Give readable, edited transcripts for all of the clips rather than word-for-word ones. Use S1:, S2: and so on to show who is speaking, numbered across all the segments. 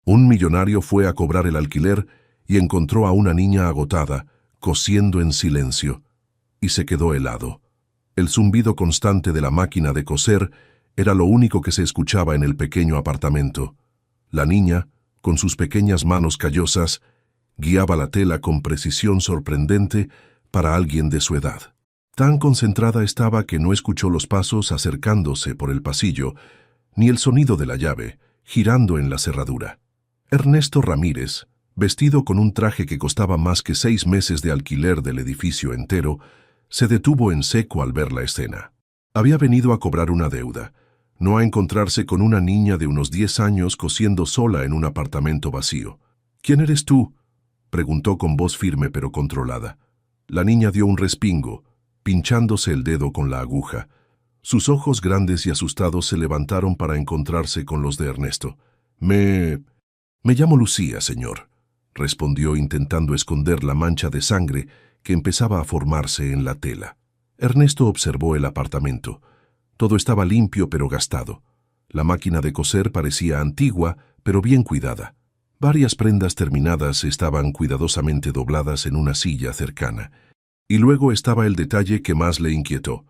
S1: Un millonario fue a cobrar el alquiler y encontró a una niña agotada, cosiendo en silencio, y se quedó helado. El zumbido constante de la máquina de coser era lo único que se escuchaba en el pequeño apartamento. La niña, con sus pequeñas manos callosas, guiaba la tela con precisión sorprendente para alguien de su edad. Tan concentrada estaba que no escuchó los pasos acercándose por el pasillo, ni el sonido de la llave, girando en la cerradura. Ernesto Ramírez, vestido con un traje que costaba más que 6 meses de alquiler del edificio entero, se detuvo en seco al ver la escena. Había venido a cobrar una deuda, no a encontrarse con una niña de unos 10 años cosiendo sola en un apartamento vacío. «¿Quién eres tú?», preguntó con voz firme pero controlada. La niña dio un respingo, pinchándose el dedo con la aguja. Sus ojos grandes y asustados se levantaron para encontrarse con los de Ernesto. Me llamo Lucía, señor», respondió intentando esconder la mancha de sangre que empezaba a formarse en la tela. Ernesto observó el apartamento. Todo estaba limpio pero gastado. La máquina de coser parecía antigua pero bien cuidada. Varias prendas terminadas estaban cuidadosamente dobladas en una silla cercana. Y luego estaba el detalle que más le inquietó: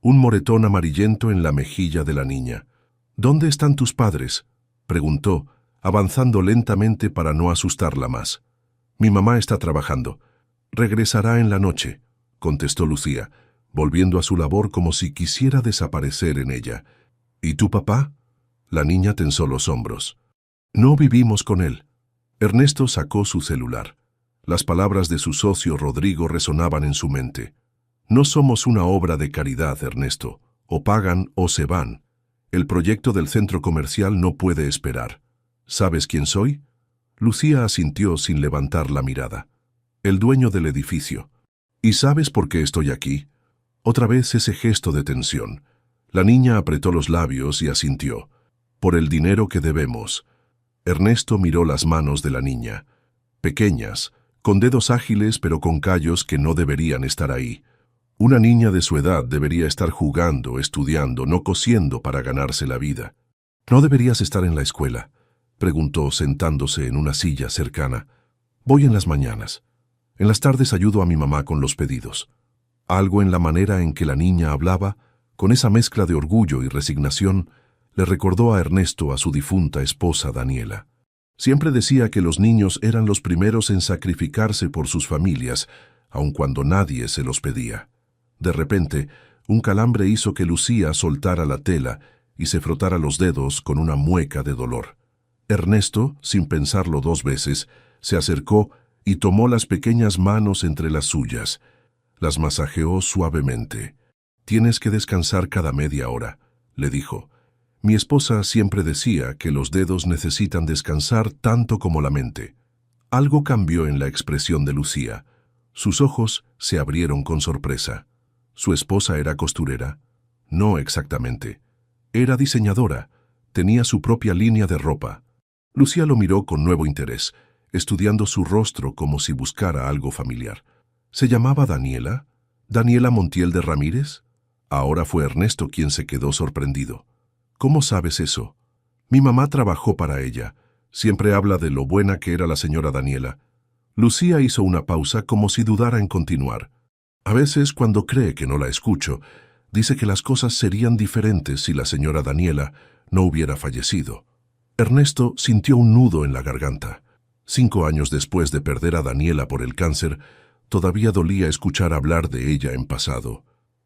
S1: un moretón amarillento en la mejilla de la niña. «¿Dónde están tus padres?», preguntó, avanzando lentamente para no asustarla más. «Mi mamá está trabajando. Regresará en la noche», contestó Lucía, volviendo a su labor como si quisiera desaparecer en ella. «¿Y tu papá?». La niña tensó los hombros. «No vivimos con él». Ernesto sacó su celular. Las palabras de su socio Rodrigo resonaban en su mente. «No somos una obra de caridad, Ernesto. O pagan o se van. El proyecto del centro comercial no puede esperar. ¿Sabes quién soy?». Lucía asintió sin levantar la mirada. «El dueño del edificio». «¿Y sabes por qué estoy aquí?». Otra vez ese gesto de tensión. La niña apretó los labios y asintió. «Por el dinero que debemos». Ernesto miró las manos de la niña. Pequeñas, con dedos ágiles pero con callos que no deberían estar ahí. Una niña de su edad debería estar jugando, estudiando, no cosiendo para ganarse la vida. «¿No deberías estar en la escuela?», preguntó sentándose en una silla cercana. «Voy en las mañanas. En las tardes ayudo a mi mamá con los pedidos». Algo en la manera en que la niña hablaba, con esa mezcla de orgullo y resignación, le recordó a Ernesto a su difunta esposa Daniela. Siempre decía que los niños eran los primeros en sacrificarse por sus familias, aun cuando nadie se los pedía. De repente, un calambre hizo que Lucía soltara la tela y se frotara los dedos con una mueca de dolor. Ernesto, sin pensarlo 2 veces, se acercó y tomó las pequeñas manos entre las suyas. Las masajeó suavemente. «Tienes que descansar cada media hora», le dijo. «Mi esposa siempre decía que los dedos necesitan descansar tanto como la mente». Algo cambió en la expresión de Lucía. Sus ojos se abrieron con sorpresa. ¿Su esposa era costurera? No exactamente. Era diseñadora. Tenía su propia línea de ropa. Lucía lo miró con nuevo interés, estudiando su rostro como si buscara algo familiar. ¿Se llamaba Daniela? ¿Daniela Montiel de Ramírez? Ahora fue Ernesto quien se quedó sorprendido. «¿Cómo sabes eso?». «Mi mamá trabajó para ella. Siempre habla de lo buena que era la señora Daniela». Lucía hizo una pausa como si dudara en continuar. «A veces, cuando cree que no la escucho, dice que las cosas serían diferentes si la señora Daniela no hubiera fallecido». Ernesto sintió un nudo en la garganta. 5 años después de perder a Daniela por el cáncer, todavía dolía escuchar hablar de ella en pasado.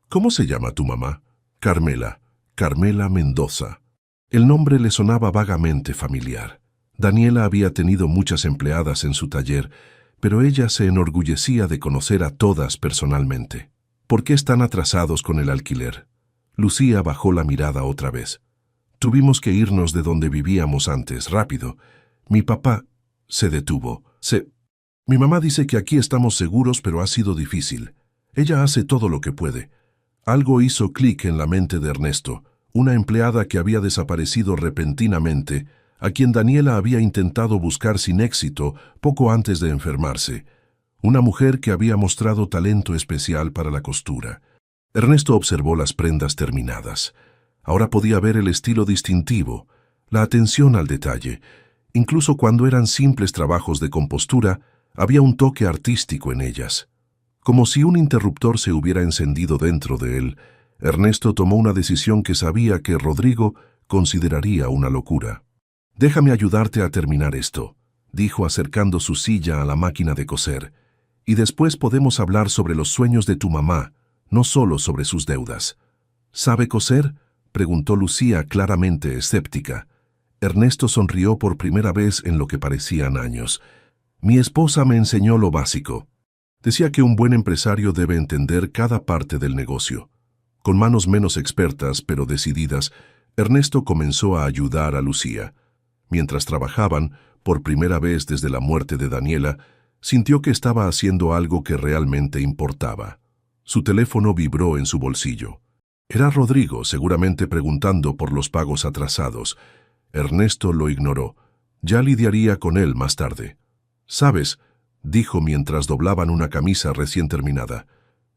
S1: «¿Cómo se llama tu mamá?». «Carmela. Carmela Mendoza». El nombre le sonaba vagamente familiar. Daniela había tenido muchas empleadas en su taller, pero ella se enorgullecía de conocer a todas personalmente. «¿Por qué están atrasados con el alquiler?». Lucía bajó la mirada otra vez. «Tuvimos que irnos de donde vivíamos antes, rápido. Mi papá…» Se detuvo. «Mi mamá dice que aquí estamos seguros, pero ha sido difícil. Ella hace todo lo que puede». Algo hizo clic en la mente de Ernesto. Una empleada que había desaparecido repentinamente, a quien Daniela había intentado buscar sin éxito poco antes de enfermarse. Una mujer que había mostrado talento especial para la costura. Ernesto observó las prendas terminadas. Ahora podía ver el estilo distintivo, la atención al detalle, Incluso cuando eran simples trabajos de compostura, había un toque artístico en ellas. Como si un interruptor se hubiera encendido dentro de él, Ernesto tomó una decisión que sabía que Rodrigo consideraría una locura. «Déjame ayudarte a terminar esto», dijo acercando su silla a la máquina de coser, «y después podemos hablar sobre los sueños de tu mamá, no solo sobre sus deudas». «¿Sabe coser?», preguntó Lucía claramente escéptica. Ernesto sonrió por primera vez en lo que parecían años. «Mi esposa me enseñó lo básico». Decía que un buen empresario debe entender cada parte del negocio. Con manos menos expertas, pero decididas, Ernesto comenzó a ayudar a Lucía. Mientras trabajaban, por primera vez desde la muerte de Daniela, sintió que estaba haciendo algo que realmente importaba. Su teléfono vibró en su bolsillo. Era Rodrigo, seguramente preguntando por los pagos atrasados. Ernesto lo ignoró. Ya lidiaría con él más tarde. «¿Sabes?», dijo mientras doblaban una camisa recién terminada.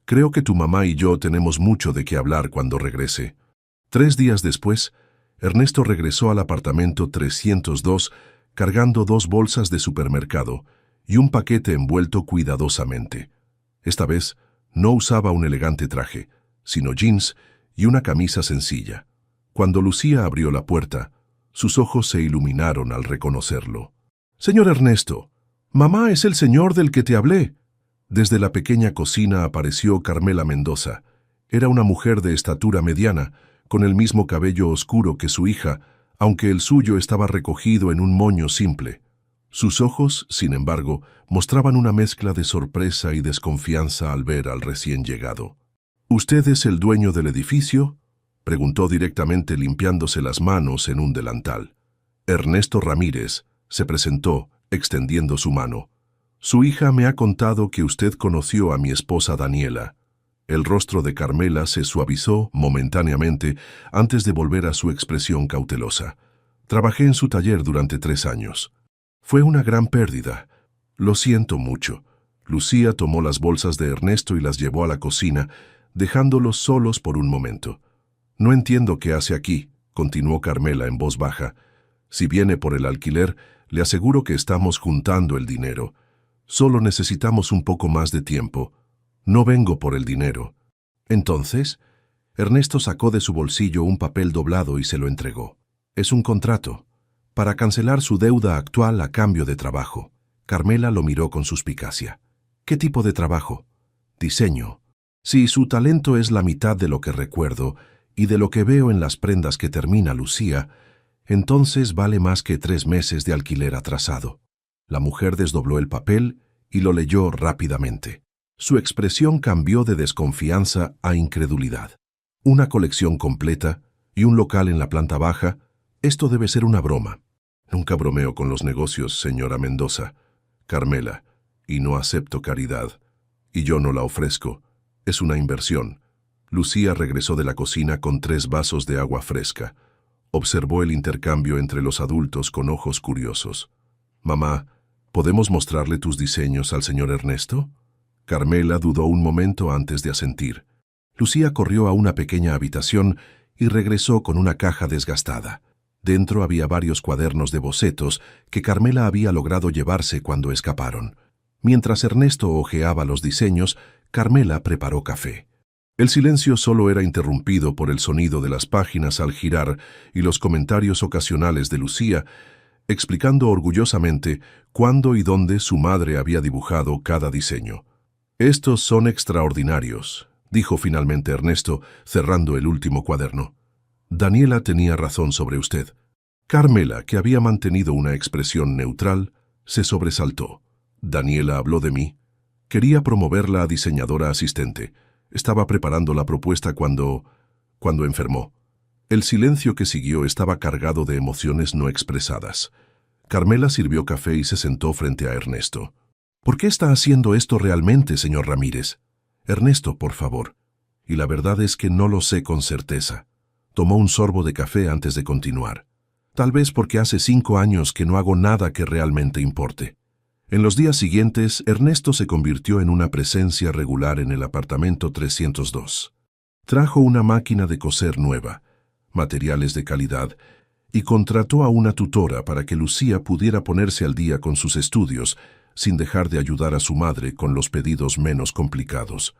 S1: «Creo que tu mamá y yo tenemos mucho de qué hablar cuando regrese». 3 días después, Ernesto regresó al apartamento 302 cargando 2 bolsas de supermercado y un paquete envuelto cuidadosamente. Esta vez no usaba un elegante traje, sino jeans y una camisa sencilla. Cuando Lucía abrió la puerta, sus ojos se iluminaron al reconocerlo. «Señor Ernesto, mamá es el señor del que te hablé». Desde la pequeña cocina apareció Carmela Mendoza. Era una mujer de estatura mediana, con el mismo cabello oscuro que su hija, aunque el suyo estaba recogido en un moño simple. Sus ojos, sin embargo, mostraban una mezcla de sorpresa y desconfianza al ver al recién llegado. «¿Usted es el dueño del edificio?», preguntó directamente limpiándose las manos en un delantal. «Ernesto Ramírez», se presentó, extendiendo su mano. «Su hija me ha contado que usted conoció a mi esposa Daniela». El rostro de Carmela se suavizó momentáneamente antes de volver a su expresión cautelosa. «Trabajé en su taller durante 3 años. Fue una gran pérdida. Lo siento mucho». Lucía tomó las bolsas de Ernesto y las llevó a la cocina, dejándolos solos por un momento. «No entiendo qué hace aquí», continuó Carmela en voz baja. «Si viene por el alquiler, le aseguro que estamos juntando el dinero. Solo necesitamos un poco más de tiempo. No vengo por el dinero». «Entonces», Ernesto sacó de su bolsillo un papel doblado y se lo entregó. «Es un contrato, para cancelar su deuda actual a cambio de trabajo». Carmela lo miró con suspicacia. «¿Qué tipo de trabajo?» «Diseño. Si su talento es la mitad de lo que recuerdo y de lo que veo en las prendas que termina Lucía, entonces vale más que 3 meses de alquiler atrasado». La mujer desdobló el papel y lo leyó rápidamente. Su expresión cambió de desconfianza a incredulidad. «Una colección completa y un local en la planta baja. Esto debe ser una broma». «Nunca bromeo con los negocios, señora Mendoza». «Carmela, y no acepto caridad. Y yo no la ofrezco. Es una inversión». Lucía regresó de la cocina con 3 vasos de agua fresca. Observó el intercambio entre los adultos con ojos curiosos. «Mamá, ¿podemos mostrarle tus diseños al señor Ernesto?». Carmela dudó un momento antes de asentir. Lucía corrió a una pequeña habitación y regresó con una caja desgastada. Dentro había varios cuadernos de bocetos que Carmela había logrado llevarse cuando escaparon. Mientras Ernesto hojeaba los diseños, Carmela preparó café. El silencio solo era interrumpido por el sonido de las páginas al girar y los comentarios ocasionales de Lucía, explicando orgullosamente cuándo y dónde su madre había dibujado cada diseño. «Estos son extraordinarios», dijo finalmente Ernesto, cerrando el último cuaderno. «Daniela tenía razón sobre usted». Carmela, que había mantenido una expresión neutral, se sobresaltó. «¿Daniela habló de mí?» Quería promoverla a diseñadora asistente. Estaba preparando la propuesta cuando enfermó. El silencio que siguió estaba cargado de emociones no expresadas. Carmela sirvió café y se sentó frente a Ernesto. «¿Por qué está haciendo esto realmente, señor Ramírez?» «Ernesto, por favor». «Y la verdad es que no lo sé con certeza». Tomó un sorbo de café antes de continuar. «Tal vez porque hace 5 años que no hago nada que realmente importe». En los días siguientes, Ernesto se convirtió en una presencia regular en el apartamento 302. Trajo una máquina de coser nueva, materiales de calidad y contrató a una tutora para que Lucía pudiera ponerse al día con sus estudios, sin dejar de ayudar a su madre con los pedidos menos complicados.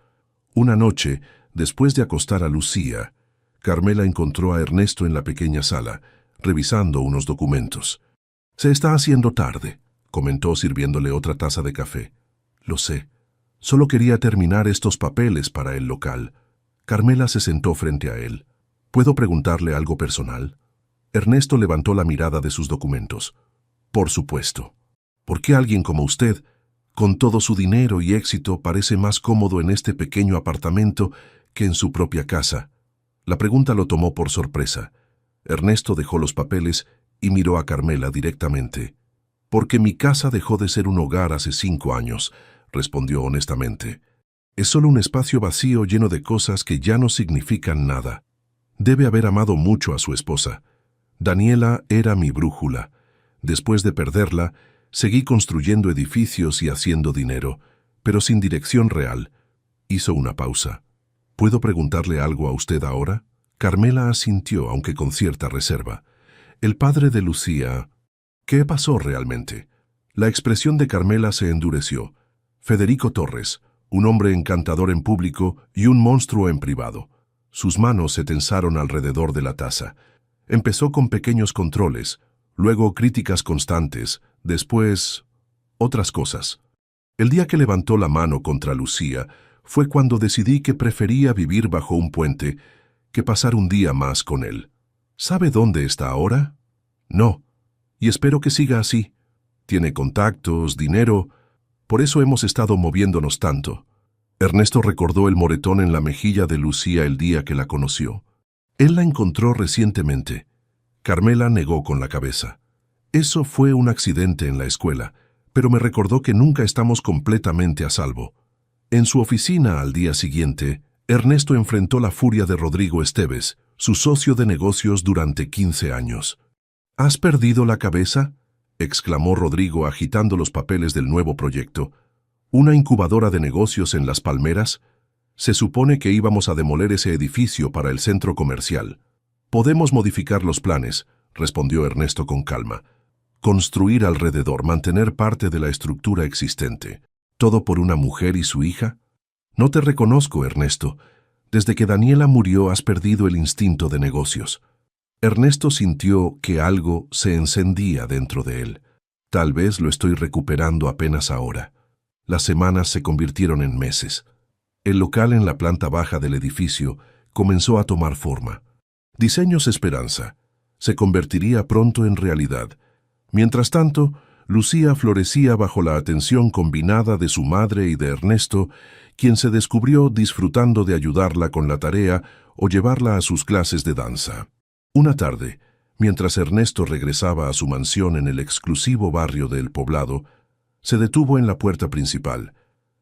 S1: Una noche, después de acostar a Lucía, Carmela encontró a Ernesto en la pequeña sala, revisando unos documentos. «Se está haciendo tarde», comentó sirviéndole otra taza de café. «Lo sé. Solo quería terminar estos papeles para el local». Carmela se sentó frente a él. «¿Puedo preguntarle algo personal?» Ernesto levantó la mirada de sus documentos. «Por supuesto. ¿Por qué alguien como usted, con todo su dinero y éxito, parece más cómodo en este pequeño apartamento que en su propia casa?» La pregunta lo tomó por sorpresa. Ernesto dejó los papeles y miró a Carmela directamente. «Porque mi casa dejó de ser un hogar hace 5 años», respondió honestamente. «Es solo un espacio vacío lleno de cosas que ya no significan nada. Debe haber amado mucho a su esposa. Daniela era mi brújula. Después de perderla, seguí construyendo edificios y haciendo dinero, pero sin dirección real». Hizo una pausa. «¿Puedo preguntarle algo a usted ahora?» Carmela asintió, aunque con cierta reserva. «El padre de Lucía... ¿Qué pasó realmente?» La expresión de Carmela se endureció. Federico Torres, un hombre encantador en público y un monstruo en privado. Sus manos se tensaron alrededor de la taza. Empezó con pequeños controles, luego críticas constantes, después... otras cosas. El día que levantó la mano contra Lucía fue cuando decidí que prefería vivir bajo un puente que pasar un día más con él. ¿Sabe dónde está ahora? No, y espero que siga así. Tiene contactos, dinero, por eso hemos estado moviéndonos tanto». Ernesto recordó el moretón en la mejilla de Lucía el día que la conoció. Él la encontró recientemente. Carmela negó con la cabeza. «Eso fue un accidente en la escuela, pero me recordó que nunca estamos completamente a salvo». En su oficina al día siguiente, Ernesto enfrentó la furia de Rodrigo Esteves, su socio de negocios durante 15 años. «¿Has perdido la cabeza?», exclamó Rodrigo agitando los papeles del nuevo proyecto. «¿Una incubadora de negocios en Las Palmeras? Se supone que íbamos a demoler ese edificio para el centro comercial». «Podemos modificar los planes», respondió Ernesto con calma. «Construir alrededor, mantener parte de la estructura existente. ¿Todo por una mujer y su hija? No te reconozco, Ernesto. Desde que Daniela murió has perdido el instinto de negocios». Ernesto sintió que algo se encendía dentro de él. «Tal vez lo estoy recuperando apenas ahora». Las semanas se convirtieron en meses. El local en la planta baja del edificio comenzó a tomar forma. Diseños Esperanza. Se convertiría pronto en realidad. Mientras tanto, Lucía florecía bajo la atención combinada de su madre y de Ernesto, quien se descubrió disfrutando de ayudarla con la tarea o llevarla a sus clases de danza. Una tarde, mientras Ernesto regresaba a su mansión en el exclusivo barrio de El Poblado, se detuvo en la puerta principal.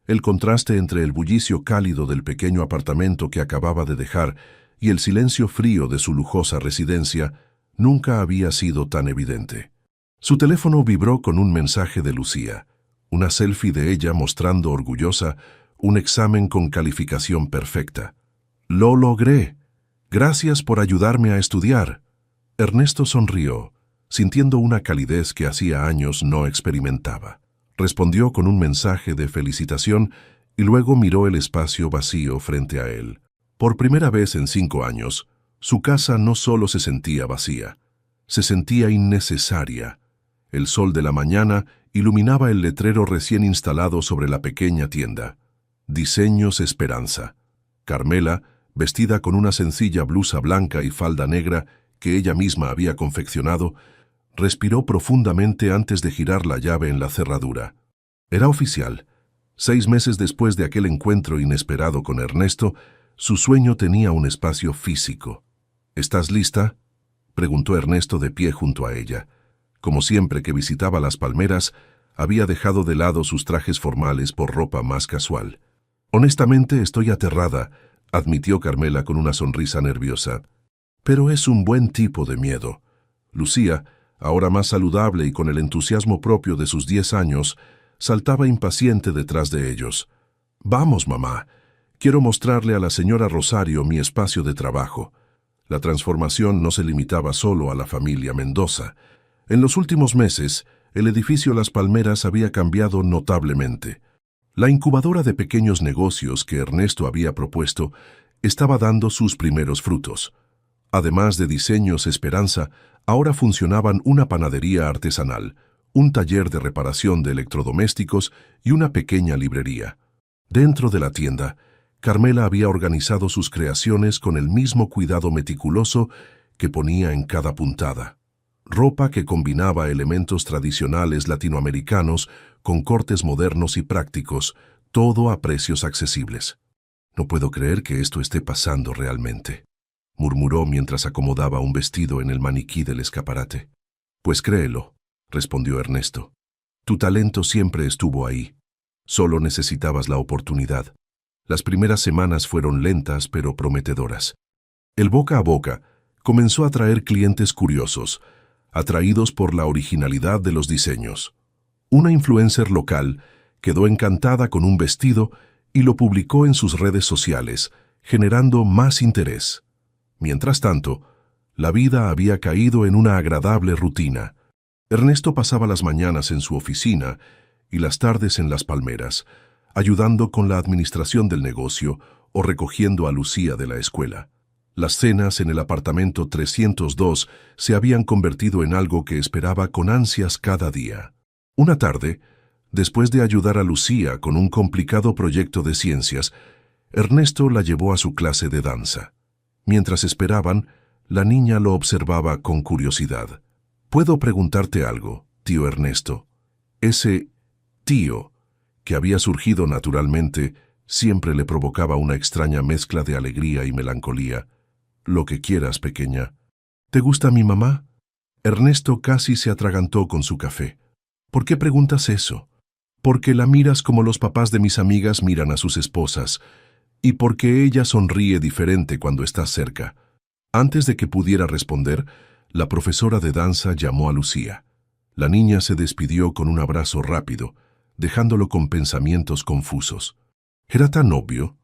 S1: El contraste entre el bullicio cálido del pequeño apartamento que acababa de dejar y el silencio frío de su lujosa residencia nunca había sido tan evidente. Su teléfono vibró con un mensaje de Lucía, una selfie de ella mostrando orgullosa un examen con calificación perfecta. «Lo logré. Gracias por ayudarme a estudiar». Ernesto sonrió, sintiendo una calidez que hacía años no experimentaba. Respondió con un mensaje de felicitación y luego miró el espacio vacío frente a él. Por primera vez en 5 años, su casa no solo se sentía vacía, se sentía innecesaria. El sol de la mañana iluminaba el letrero recién instalado sobre la pequeña tienda. Diseños Esperanza. Carmela, vestida con una sencilla blusa blanca y falda negra que ella misma había confeccionado, respiró profundamente antes de girar la llave en la cerradura. Era oficial. 6 meses después de aquel encuentro inesperado con Ernesto, su sueño tenía un espacio físico. «¿Estás lista?», preguntó Ernesto de pie junto a ella. Como siempre que visitaba Las Palmeras, había dejado de lado sus trajes formales por ropa más casual. «Honestamente estoy aterrada», admitió Carmela con una sonrisa nerviosa. «Pero es un buen tipo de miedo». Lucía, ahora más saludable y con el entusiasmo propio de sus 10 años, saltaba impaciente detrás de ellos. «Vamos, mamá. Quiero mostrarle a la señora Rosario mi espacio de trabajo». La transformación no se limitaba solo a la familia Mendoza. En los últimos meses, el edificio Las Palmeras había cambiado notablemente. La incubadora de pequeños negocios que Ernesto había propuesto estaba dando sus primeros frutos. Además de Diseños Esperanza, ahora funcionaban una panadería artesanal, un taller de reparación de electrodomésticos y una pequeña librería. Dentro de la tienda, Carmela había organizado sus creaciones con el mismo cuidado meticuloso que ponía en cada puntada. Ropa que combinaba elementos tradicionales latinoamericanos con cortes modernos y prácticos, todo a precios accesibles. «No puedo creer que esto esté pasando realmente», murmuró mientras acomodaba un vestido en el maniquí del escaparate. «Pues créelo», respondió Ernesto. «Tu talento siempre estuvo ahí. Solo necesitabas la oportunidad». Las primeras semanas fueron lentas pero prometedoras. El boca a boca comenzó a traer clientes curiosos, atraídos por la originalidad de los diseños. Una influencer local quedó encantada con un vestido y lo publicó en sus redes sociales, generando más interés. Mientras tanto, la vida había caído en una agradable rutina. Ernesto pasaba las mañanas en su oficina y las tardes en Las Palmeras, ayudando con la administración del negocio o recogiendo a Lucía de la escuela. Las cenas en el apartamento 302 se habían convertido en algo que esperaba con ansias cada día. Una tarde, después de ayudar a Lucía con un complicado proyecto de ciencias, Ernesto la llevó a su clase de danza. Mientras esperaban, la niña lo observaba con curiosidad. «¿Puedo preguntarte algo, tío Ernesto?» Ese tío, que había surgido naturalmente, siempre le provocaba una extraña mezcla de alegría y melancolía. «Lo que quieras, pequeña». «¿Te gusta mi mamá?» Ernesto casi se atragantó con su café. «¿Por qué preguntas eso?» «Porque la miras como los papás de mis amigas miran a sus esposas, y porque ella sonríe diferente cuando estás cerca». Antes de que pudiera responder, la profesora de danza llamó a Lucía. La niña se despidió con un abrazo rápido, dejándolo con pensamientos confusos. ¿Era tan obvio?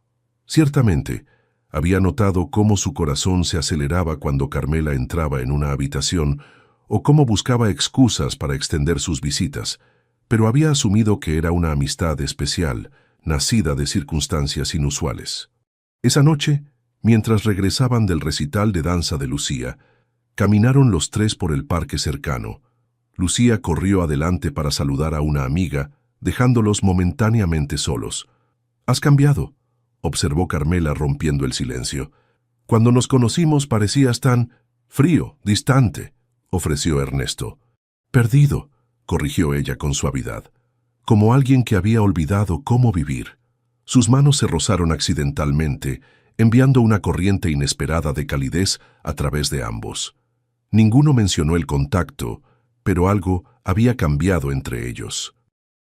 S1: Ciertamente, había notado cómo su corazón se aceleraba cuando Carmela entraba en una habitación o cómo buscaba excusas para extender sus visitas, pero había asumido que era una amistad especial, nacida de circunstancias inusuales. Esa noche, mientras regresaban del recital de danza de Lucía, caminaron los tres por el parque cercano. Lucía corrió adelante para saludar a una amiga, dejándolos momentáneamente solos. «Has cambiado», observó Carmela rompiendo el silencio. «Cuando nos conocimos parecías tan frío, distante», ofreció Ernesto. «Perdido», corrigió ella con suavidad, como alguien que había olvidado cómo vivir. Sus manos se rozaron accidentalmente, enviando una corriente inesperada de calidez a través de ambos. Ninguno mencionó el contacto, pero algo había cambiado entre ellos.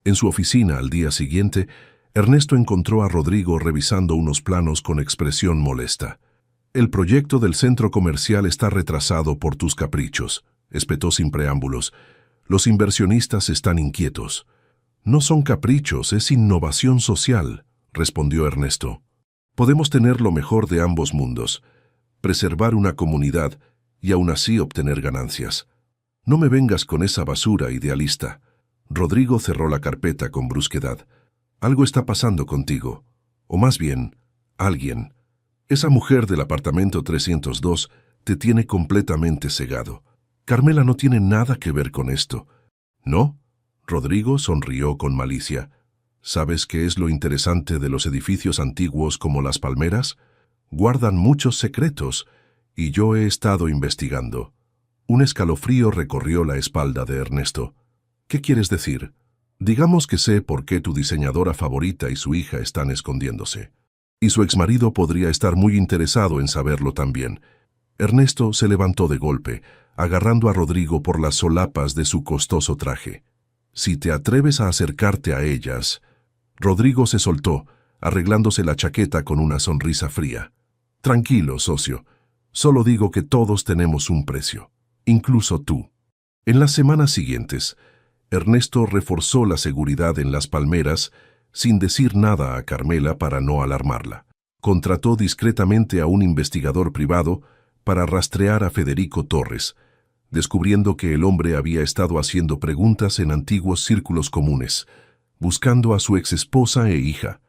S1: En su oficina al día siguiente, Ernesto encontró a Rodrigo revisando unos planos con expresión molesta. «El proyecto del centro comercial está retrasado por tus caprichos», espetó sin preámbulos. «Los inversionistas están inquietos». «No son caprichos, es innovación social», respondió Ernesto. «Podemos tener lo mejor de ambos mundos, preservar una comunidad y aún así obtener ganancias. No me vengas con esa basura idealista». Rodrigo cerró la carpeta con brusquedad. «Algo está pasando contigo, o más bien, alguien. Esa mujer del apartamento 302 te tiene completamente cegado. Carmela no tiene nada que ver con esto». «¿No?» Rodrigo sonrió con malicia. «¿Sabes qué es lo interesante de los edificios antiguos como Las Palmeras? Guardan muchos secretos, y yo he estado investigando». Un escalofrío recorrió la espalda de Ernesto. «¿Qué quieres decir?» «Digamos que sé por qué tu diseñadora favorita y su hija están escondiéndose. Y su exmarido podría estar muy interesado en saberlo también». Ernesto se levantó de golpe, agarrando a Rodrigo por las solapas de su costoso traje. «Si te atreves a acercarte a ellas...» Rodrigo se soltó, arreglándose la chaqueta con una sonrisa fría. «Tranquilo, socio. Solo digo que todos tenemos un precio, incluso tú». En las semanas siguientes, Ernesto reforzó la seguridad en Las Palmeras sin decir nada a Carmela para no alarmarla. Contrató discretamente a un investigador privado para rastrear a Federico Torres, descubriendo que el hombre había estado haciendo preguntas en antiguos círculos comunes, buscando a su exesposa e hija.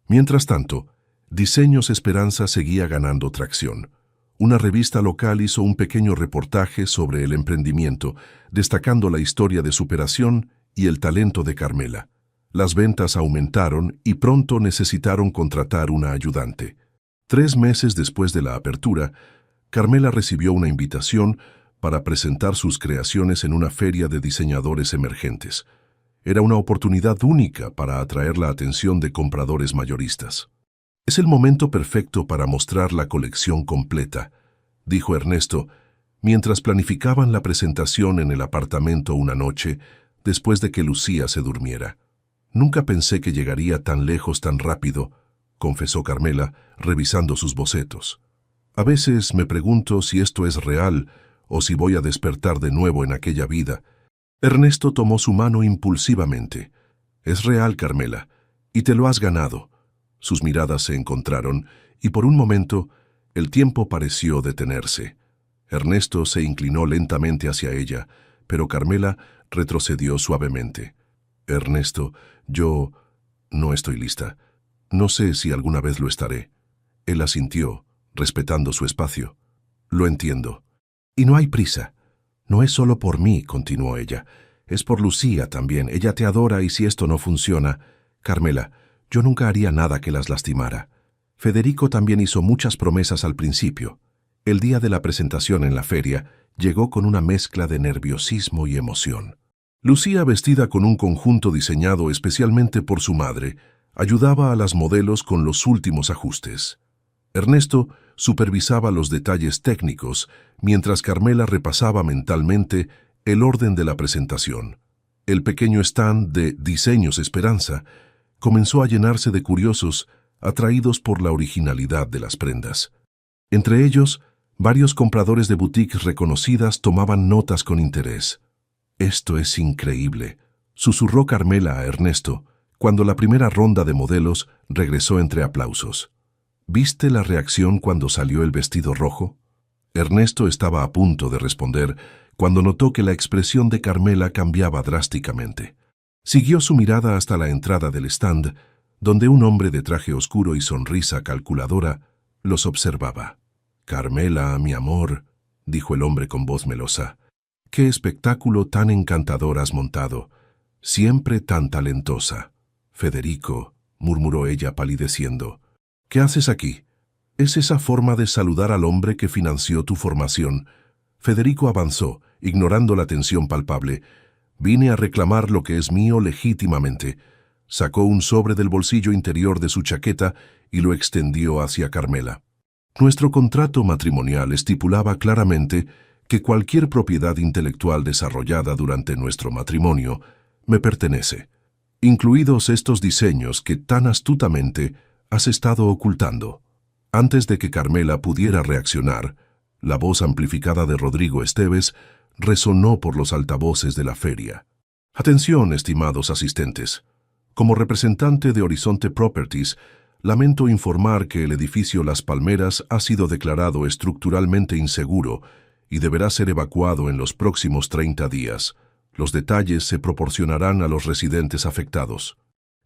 S1: Mientras tanto, Diseños Esperanza seguía ganando tracción. Una revista local hizo un pequeño reportaje sobre el emprendimiento, destacando la historia de superación y el talento de Carmela. Las ventas aumentaron y pronto necesitaron contratar una ayudante. 3 meses después de la apertura, Carmela recibió una invitación para presentar sus creaciones en una feria de diseñadores emergentes. Era una oportunidad única para atraer la atención de compradores mayoristas. «Es el momento perfecto para mostrar la colección completa», dijo Ernesto, mientras planificaban la presentación en el apartamento una noche después de que Lucía se durmiera. «Nunca pensé que llegaría tan lejos tan rápido», confesó Carmela, revisando sus bocetos. «A veces me pregunto si esto es real o si voy a despertar de nuevo en aquella vida». Ernesto tomó su mano impulsivamente. «Es real, Carmela, y te lo has ganado». Sus miradas se encontraron y por un momento el tiempo pareció detenerse. Ernesto se inclinó lentamente hacia ella, pero Carmela retrocedió suavemente. «Ernesto, yo no estoy lista. No sé si alguna vez lo estaré». Él asintió, respetando su espacio. «Lo entiendo. Y no hay prisa. No es solo por mí», continuó ella. «Es por Lucía también. Ella te adora y si esto no funciona... Carmela, yo nunca haría nada que las lastimara. Federico también hizo muchas promesas al principio. El día de la presentación en la feria llegó con una mezcla de nerviosismo y emoción. Lucía, vestida con un conjunto diseñado especialmente por su madre, ayudaba a las modelos con los últimos ajustes. Ernesto supervisaba los detalles técnicos, mientras Carmela repasaba mentalmente el orden de la presentación. El pequeño stand de Diseños Esperanza comenzó a llenarse de curiosos, atraídos por la originalidad de las prendas. Entre ellos, varios compradores de boutiques reconocidas tomaban notas con interés. «Esto es increíble», susurró Carmela a Ernesto, cuando la primera ronda de modelos regresó entre aplausos. «¿Viste la reacción cuando salió el vestido rojo?» Ernesto estaba a punto de responder cuando notó que la expresión de Carmela cambiaba drásticamente. Siguió su mirada hasta la entrada del stand, donde un hombre de traje oscuro y sonrisa calculadora los observaba. «Carmela, mi amor», dijo el hombre con voz melosa, «qué espectáculo tan encantador has montado, siempre tan talentosa». «Federico», murmuró ella palideciendo, «¿qué haces aquí? ¿Es esa forma de saludar al hombre que financió tu formación?» Federico avanzó, ignorando la tensión palpable. «Vine a reclamar lo que es mío legítimamente». Sacó un sobre del bolsillo interior de su chaqueta y lo extendió hacia Carmela. «Nuestro contrato matrimonial estipulaba claramente que cualquier propiedad intelectual desarrollada durante nuestro matrimonio me pertenece, incluidos estos diseños que tan astutamente has estado ocultando». Antes de que Carmela pudiera reaccionar, la voz amplificada de Rodrigo Esteves resonó por los altavoces de la feria. «Atención, estimados asistentes. Como representante de Horizonte Properties, lamento informar que el edificio Las Palmeras ha sido declarado estructuralmente inseguro y deberá ser evacuado en los próximos 30 días. Los detalles se proporcionarán a los residentes afectados».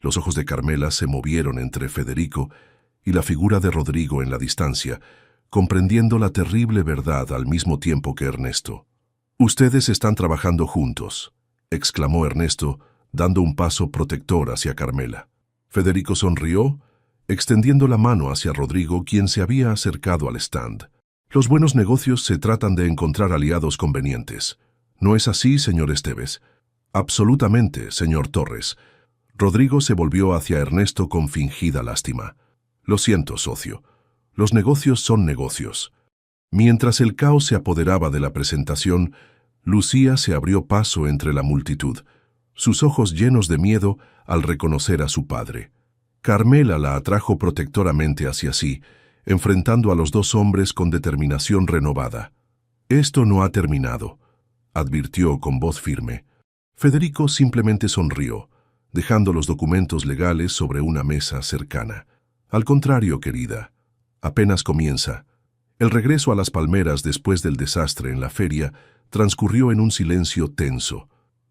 S1: Los ojos de Carmela se movieron entre Federico y la figura de Rodrigo en la distancia, comprendiendo la terrible verdad al mismo tiempo que Ernesto. «Ustedes están trabajando juntos», exclamó Ernesto, dando un paso protector hacia Carmela. Federico sonrió, extendiendo la mano hacia Rodrigo, quien se había acercado al stand. «Los buenos negocios se tratan de encontrar aliados convenientes. ¿No es así, señor Esteves?» «Absolutamente, señor Torres». Rodrigo se volvió hacia Ernesto con fingida lástima. «Lo siento, socio. Los negocios son negocios». Mientras el caos se apoderaba de la presentación, Lucía se abrió paso entre la multitud, sus ojos llenos de miedo al reconocer a su padre. Carmela la atrajo protectoramente hacia sí, enfrentando a los dos hombres con determinación renovada. «Esto no ha terminado», advirtió con voz firme. Federico simplemente sonrió, dejando los documentos legales sobre una mesa cercana. «Al contrario, querida, apenas comienza. El regreso a Las Palmeras después del desastre en la feria transcurrió en un silencio tenso.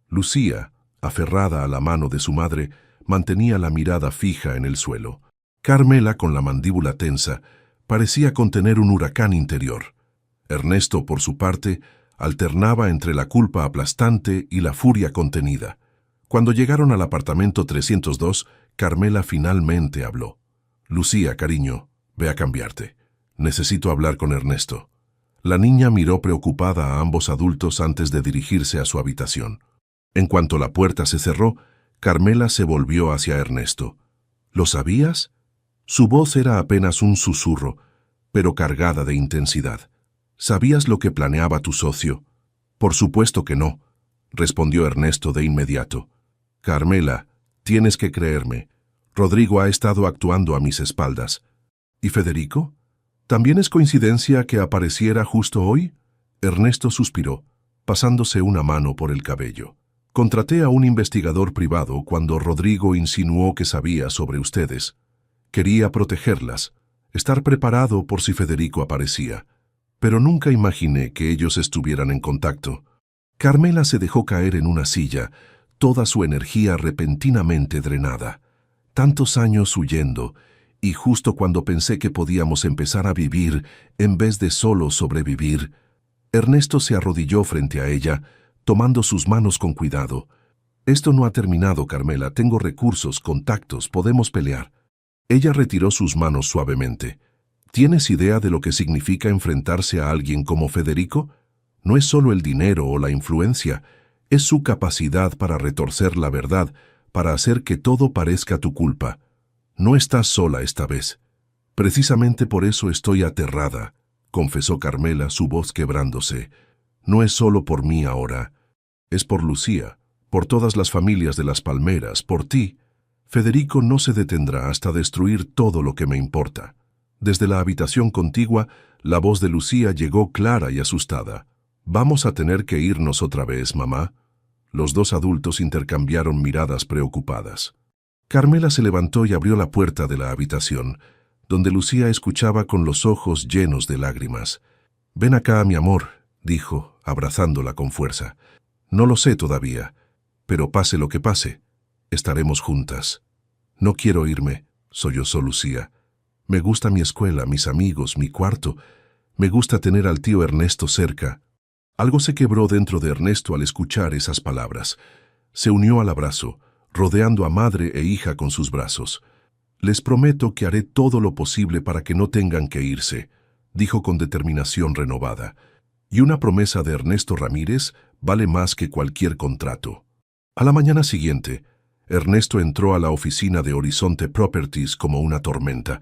S1: Lucía, aferrada a la mano de su madre, mantenía la mirada fija en el suelo. Carmela, con la mandíbula tensa, parecía contener un huracán interior. Ernesto, por su parte, alternaba entre la culpa aplastante y la furia contenida. Cuando llegaron al apartamento 302, Carmela finalmente habló. «Lucía, cariño, ve a cambiarte. Necesito hablar con Ernesto». La niña miró preocupada a ambos adultos antes de dirigirse a su habitación. En cuanto la puerta se cerró, Carmela se volvió hacia Ernesto. «¿Lo sabías?» Su voz era apenas un susurro, pero cargada de intensidad. «¿Sabías lo que planeaba tu socio?» «Por supuesto que no», respondió Ernesto de inmediato. «Carmela, tienes que creerme. Rodrigo ha estado actuando a mis espaldas». «¿Y Federico? ¿También es coincidencia que apareciera justo hoy?» Ernesto suspiró, pasándose una mano por el cabello. «Contraté a un investigador privado cuando Rodrigo insinuó que sabía sobre ustedes. Quería protegerlas, estar preparado por si Federico aparecía. Pero nunca imaginé que ellos estuvieran en contacto». Carmela se dejó caer en una silla, toda su energía repentinamente drenada. Tantos años huyendo, y justo cuando pensé que podíamos empezar a vivir en vez de solo sobrevivir. Ernesto se arrodilló frente a ella, tomando sus manos con cuidado. «Esto no ha terminado, Carmela. Tengo recursos, contactos, podemos pelear». Ella retiró sus manos suavemente. «¿Tienes idea de lo que significa enfrentarse a alguien como Federico? No es solo el dinero o la influencia, es su capacidad para retorcer la verdad, para hacer que todo parezca tu culpa. No estás sola esta vez. Precisamente por eso estoy aterrada», confesó Carmela, su voz quebrándose. «No es solo por mí ahora. Es por Lucía, por todas las familias de Las Palmeras, por ti. Federico no se detendrá hasta destruir todo lo que me importa». Desde la habitación contigua, la voz de Lucía llegó clara y asustada. «¿Vamos a tener que irnos otra vez, mamá?» Los dos adultos intercambiaron miradas preocupadas. Carmela se levantó y abrió la puerta de la habitación, donde Lucía escuchaba con los ojos llenos de lágrimas. «Ven acá, mi amor», dijo, abrazándola con fuerza. «No lo sé todavía, pero pase lo que pase, estaremos juntas». «No quiero irme», sollozó Lucía. «Me gusta mi escuela, mis amigos, mi cuarto. Me gusta tener al tío Ernesto cerca». Algo se quebró dentro de Ernesto al escuchar esas palabras. Se unió al abrazo, rodeando a madre e hija con sus brazos. «Les prometo que haré todo lo posible para que no tengan que irse», dijo con determinación renovada. Y una promesa de Ernesto Ramírez vale más que cualquier contrato. A la mañana siguiente, Ernesto entró a la oficina de Horizonte Properties como una tormenta.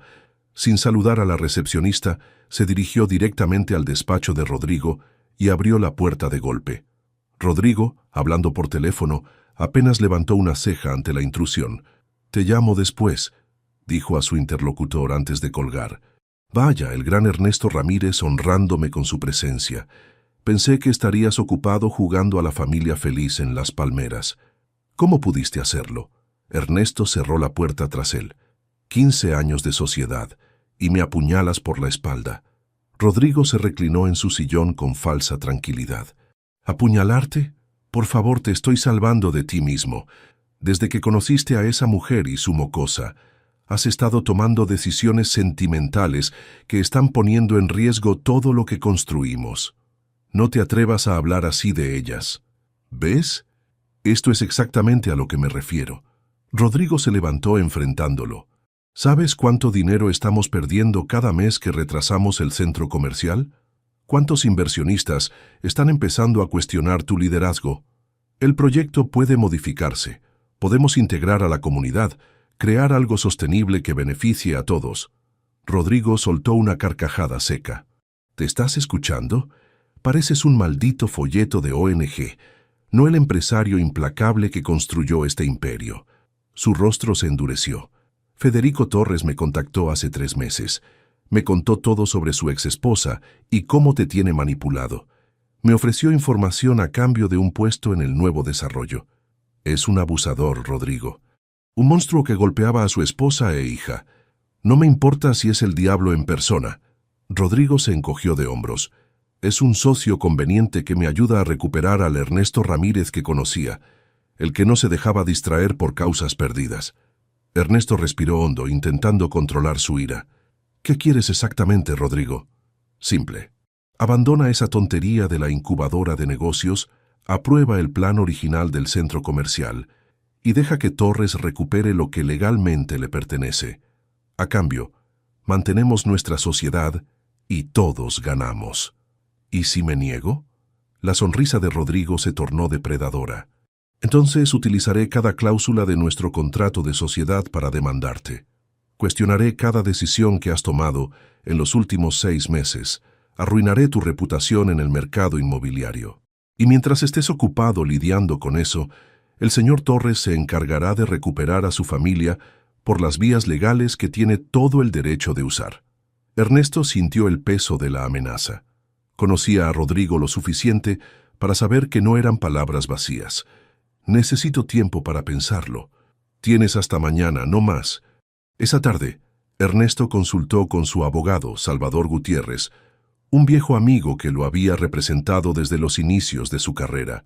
S1: Sin saludar a la recepcionista, se dirigió directamente al despacho de Rodrigo y abrió la puerta de golpe. Rodrigo, hablando por teléfono, apenas levantó una ceja ante la intrusión. «Te llamo después», dijo a su interlocutor antes de colgar. «Vaya, el gran Ernesto Ramírez honrándome con su presencia. Pensé que estarías ocupado jugando a la familia feliz en Las Palmeras. ¿Cómo pudiste hacerlo?» Ernesto cerró la puerta tras él. 15 años de sociedad, y me apuñalas por la espalda. Rodrigo se reclinó en su sillón con falsa tranquilidad. «¿Apuñalarte? Por favor, te estoy salvando de ti mismo. Desde que conociste a esa mujer y su mocosa, has estado tomando decisiones sentimentales que están poniendo en riesgo todo lo que construimos. No te atrevas a hablar así de ellas. ¿Ves? Esto es exactamente a lo que me refiero». Rodrigo se levantó enfrentándolo. «¿Sabes cuánto dinero estamos perdiendo cada mes que retrasamos el centro comercial? ¿Cuántos inversionistas están empezando a cuestionar tu liderazgo? El proyecto puede modificarse. Podemos integrar a la comunidad, crear algo sostenible que beneficie a todos». Rodrigo soltó una carcajada seca. «¿Te estás escuchando? Pareces un maldito folleto de ONG, no el empresario implacable que construyó este imperio». Su rostro se endureció. «Federico Torres me contactó hace 3 meses. Me contó todo sobre su exesposa y cómo te tiene manipulado. Me ofreció información a cambio de un puesto en el nuevo desarrollo. Es un abusador, Rodrigo. Un monstruo que golpeaba a su esposa e hija. No me importa si es el diablo en persona. Rodrigo se encogió de hombros. Es un socio conveniente que me ayuda a recuperar al Ernesto Ramírez que conocía, el que no se dejaba distraer por causas perdidas. Ernesto respiró hondo, intentando controlar su ira. ¿Qué quieres exactamente, Rodrigo? Simple. Abandona esa tontería de la incubadora de negocios, aprueba el plan original del centro comercial y deja que Torres recupere lo que legalmente le pertenece. A cambio, mantenemos nuestra sociedad y todos ganamos. ¿Y si me niego? La sonrisa de Rodrigo se tornó depredadora. Entonces utilizaré cada cláusula de nuestro contrato de sociedad para demandarte. Cuestionaré cada decisión que has tomado en los últimos 6 meses. Arruinaré tu reputación en el mercado inmobiliario. Y mientras estés ocupado lidiando con eso, el señor Torres se encargará de recuperar a su familia por las vías legales que tiene todo el derecho de usar. Ernesto sintió el peso de la amenaza. Conocía a Rodrigo lo suficiente para saber que no eran palabras vacías. Necesito tiempo para pensarlo. Tienes hasta mañana, no más. Esa tarde, Ernesto consultó con su abogado, Salvador Gutiérrez, un viejo amigo que lo había representado desde los inicios de su carrera.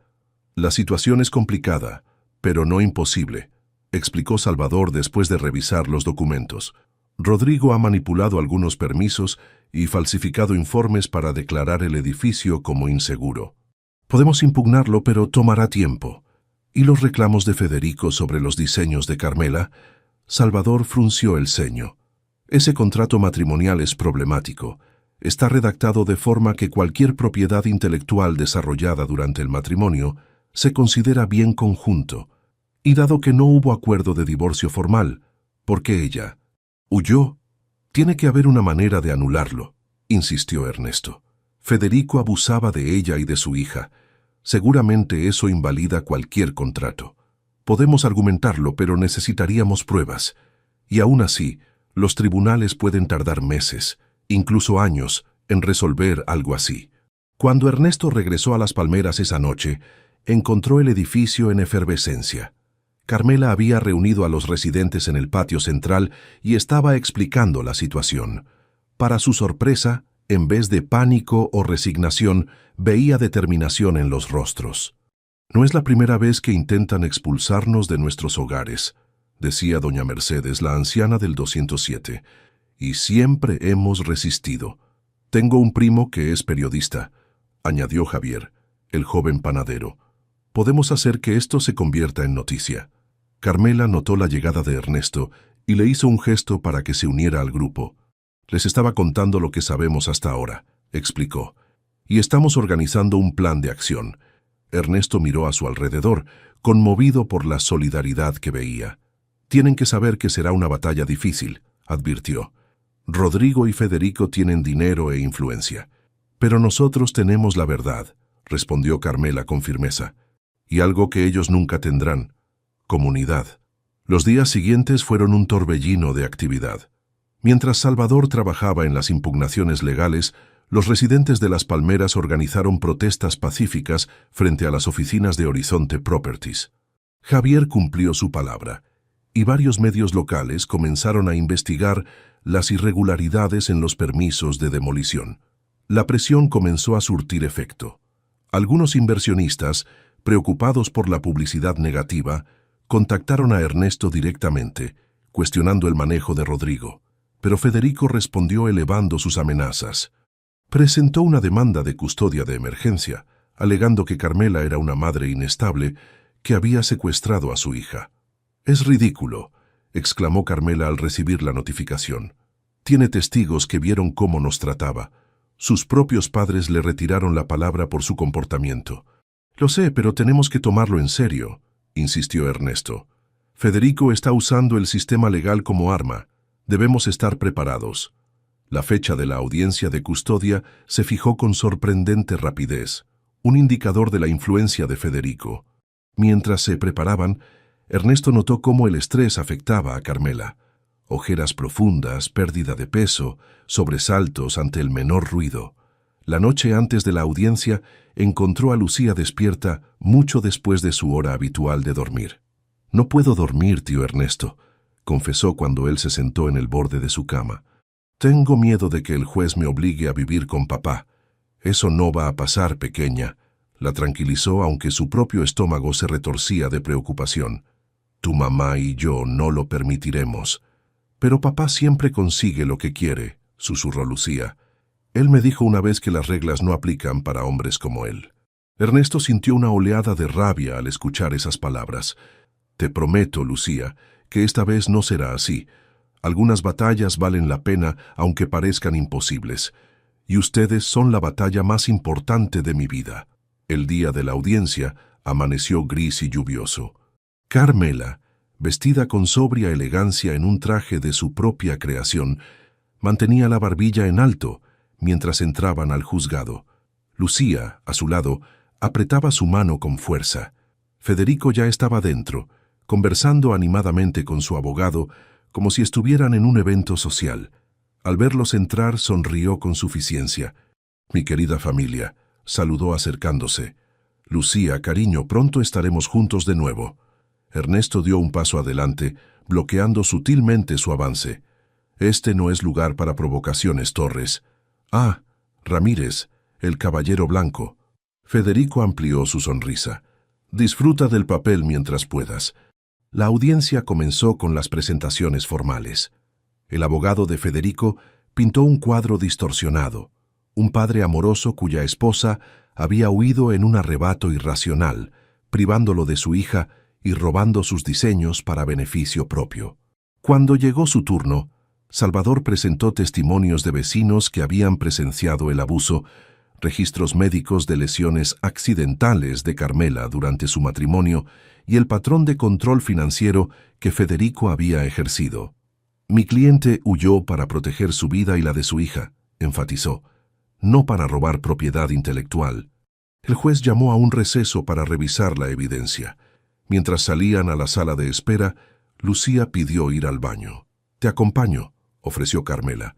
S1: La situación es complicada, pero no imposible, explicó Salvador después de revisar los documentos. Rodrigo ha manipulado algunos permisos y falsificado informes para declarar el edificio como inseguro. Podemos impugnarlo, pero tomará tiempo. ¿Y los reclamos de Federico sobre los diseños de Carmela? Salvador frunció el ceño. Ese contrato matrimonial es problemático. Está redactado de forma que cualquier propiedad intelectual desarrollada durante el matrimonio se considera bien conjunto. Y dado que no hubo acuerdo de divorcio formal, ¿por qué ella huyó? Tiene que haber una manera de anularlo, insistió Ernesto. Federico abusaba de ella y de su hija. Seguramente eso invalida cualquier contrato. Podemos argumentarlo, pero necesitaríamos pruebas. Y aún así, los tribunales pueden tardar meses, incluso años, en resolver algo así. Cuando Ernesto regresó a Las Palmeras esa noche, encontró el edificio en efervescencia. Carmela había reunido a los residentes en el patio central y estaba explicando la situación. Para su sorpresa, en vez de pánico o resignación, veía determinación en los rostros. «No es la primera vez que intentan expulsarnos de nuestros hogares», decía doña Mercedes, la anciana del 207, «y siempre hemos resistido. Tengo un primo que es periodista», añadió Javier, el joven panadero. «Podemos hacer que esto se convierta en noticia». Carmela notó la llegada de Ernesto y le hizo un gesto para que se uniera al grupo. «Les estaba contando lo que sabemos hasta ahora», explicó, «y estamos organizando un plan de acción». Ernesto miró a su alrededor, conmovido por la solidaridad que veía. «Tienen que saber que será una batalla difícil», advirtió. «Rodrigo y Federico tienen dinero e influencia. Pero nosotros tenemos la verdad», respondió Carmela con firmeza. «Y algo que ellos nunca tendrán: comunidad». Los días siguientes fueron un torbellino de actividad. Mientras Salvador trabajaba en las impugnaciones legales, los residentes de Las Palmeras organizaron protestas pacíficas frente a las oficinas de Horizonte Properties. Javier cumplió su palabra, y varios medios locales comenzaron a investigar las irregularidades en los permisos de demolición. La presión comenzó a surtir efecto. Algunos inversionistas, preocupados por la publicidad negativa, contactaron a Ernesto directamente, cuestionando el manejo de Rodrigo, pero Federico respondió elevando sus amenazas. Presentó una demanda de custodia de emergencia, alegando que Carmela era una madre inestable que había secuestrado a su hija. «Es ridículo», exclamó Carmela al recibir la notificación. «Tiene testigos que vieron cómo nos trataba. Sus propios padres le retiraron la palabra por su comportamiento». «Lo sé, pero tenemos que tomarlo en serio», insistió Ernesto. «Federico está usando el sistema legal como arma. Debemos estar preparados». La fecha de la audiencia de custodia se fijó con sorprendente rapidez, un indicador de la influencia de Federico. Mientras se preparaban, Ernesto notó cómo el estrés afectaba a Carmela. Ojeras profundas, pérdida de peso, sobresaltos ante el menor ruido. La noche antes de la audiencia encontró a Lucía despierta mucho después de su hora habitual de dormir. «No puedo dormir, tío Ernesto», confesó cuando él se sentó en el borde de su cama. Tengo miedo de que el juez me obligue a vivir con papá. Eso no va a pasar, pequeña, la tranquilizó, aunque su propio estómago se retorcía de preocupación. Tu mamá y yo no lo permitiremos. Pero papá siempre consigue lo que quiere, susurró Lucía. Él me dijo una vez que las reglas no aplican para hombres como él. Ernesto sintió una oleada de rabia al escuchar esas palabras. Te prometo, Lucía, que esta vez no será así. Algunas batallas valen la pena aunque parezcan imposibles. Y ustedes son la batalla más importante de mi vida. El día de la audiencia amaneció gris y lluvioso. Carmela, vestida con sobria elegancia en un traje de su propia creación, mantenía la barbilla en alto mientras entraban al juzgado. Lucía, a su lado, apretaba su mano con fuerza. Federico ya estaba dentro, conversando animadamente con su abogado, como si estuvieran en un evento social. Al verlos entrar, sonrió con suficiencia. «Mi querida familia», saludó acercándose. «Lucía, cariño, pronto estaremos juntos de nuevo». Ernesto dio un paso adelante, bloqueando sutilmente su avance. «Este no es lugar para provocaciones, Torres». «Ah, Ramírez, el caballero blanco». Federico amplió su sonrisa. «Disfruta del papel mientras puedas». La audiencia comenzó con las presentaciones formales. El abogado de Federico pintó un cuadro distorsionado, un padre amoroso cuya esposa había huido en un arrebato irracional, privándolo de su hija y robando sus diseños para beneficio propio. Cuando llegó su turno, Salvador presentó testimonios de vecinos que habían presenciado el abuso, registros médicos de lesiones accidentales de Carmela durante su matrimonio y el patrón de control financiero que Federico había ejercido. «Mi cliente huyó para proteger su vida y la de su hija», enfatizó, «no para robar propiedad intelectual». El juez llamó a un receso para revisar la evidencia. Mientras salían a la sala de espera, Lucía pidió ir al baño. «Te acompaño», ofreció Carmela.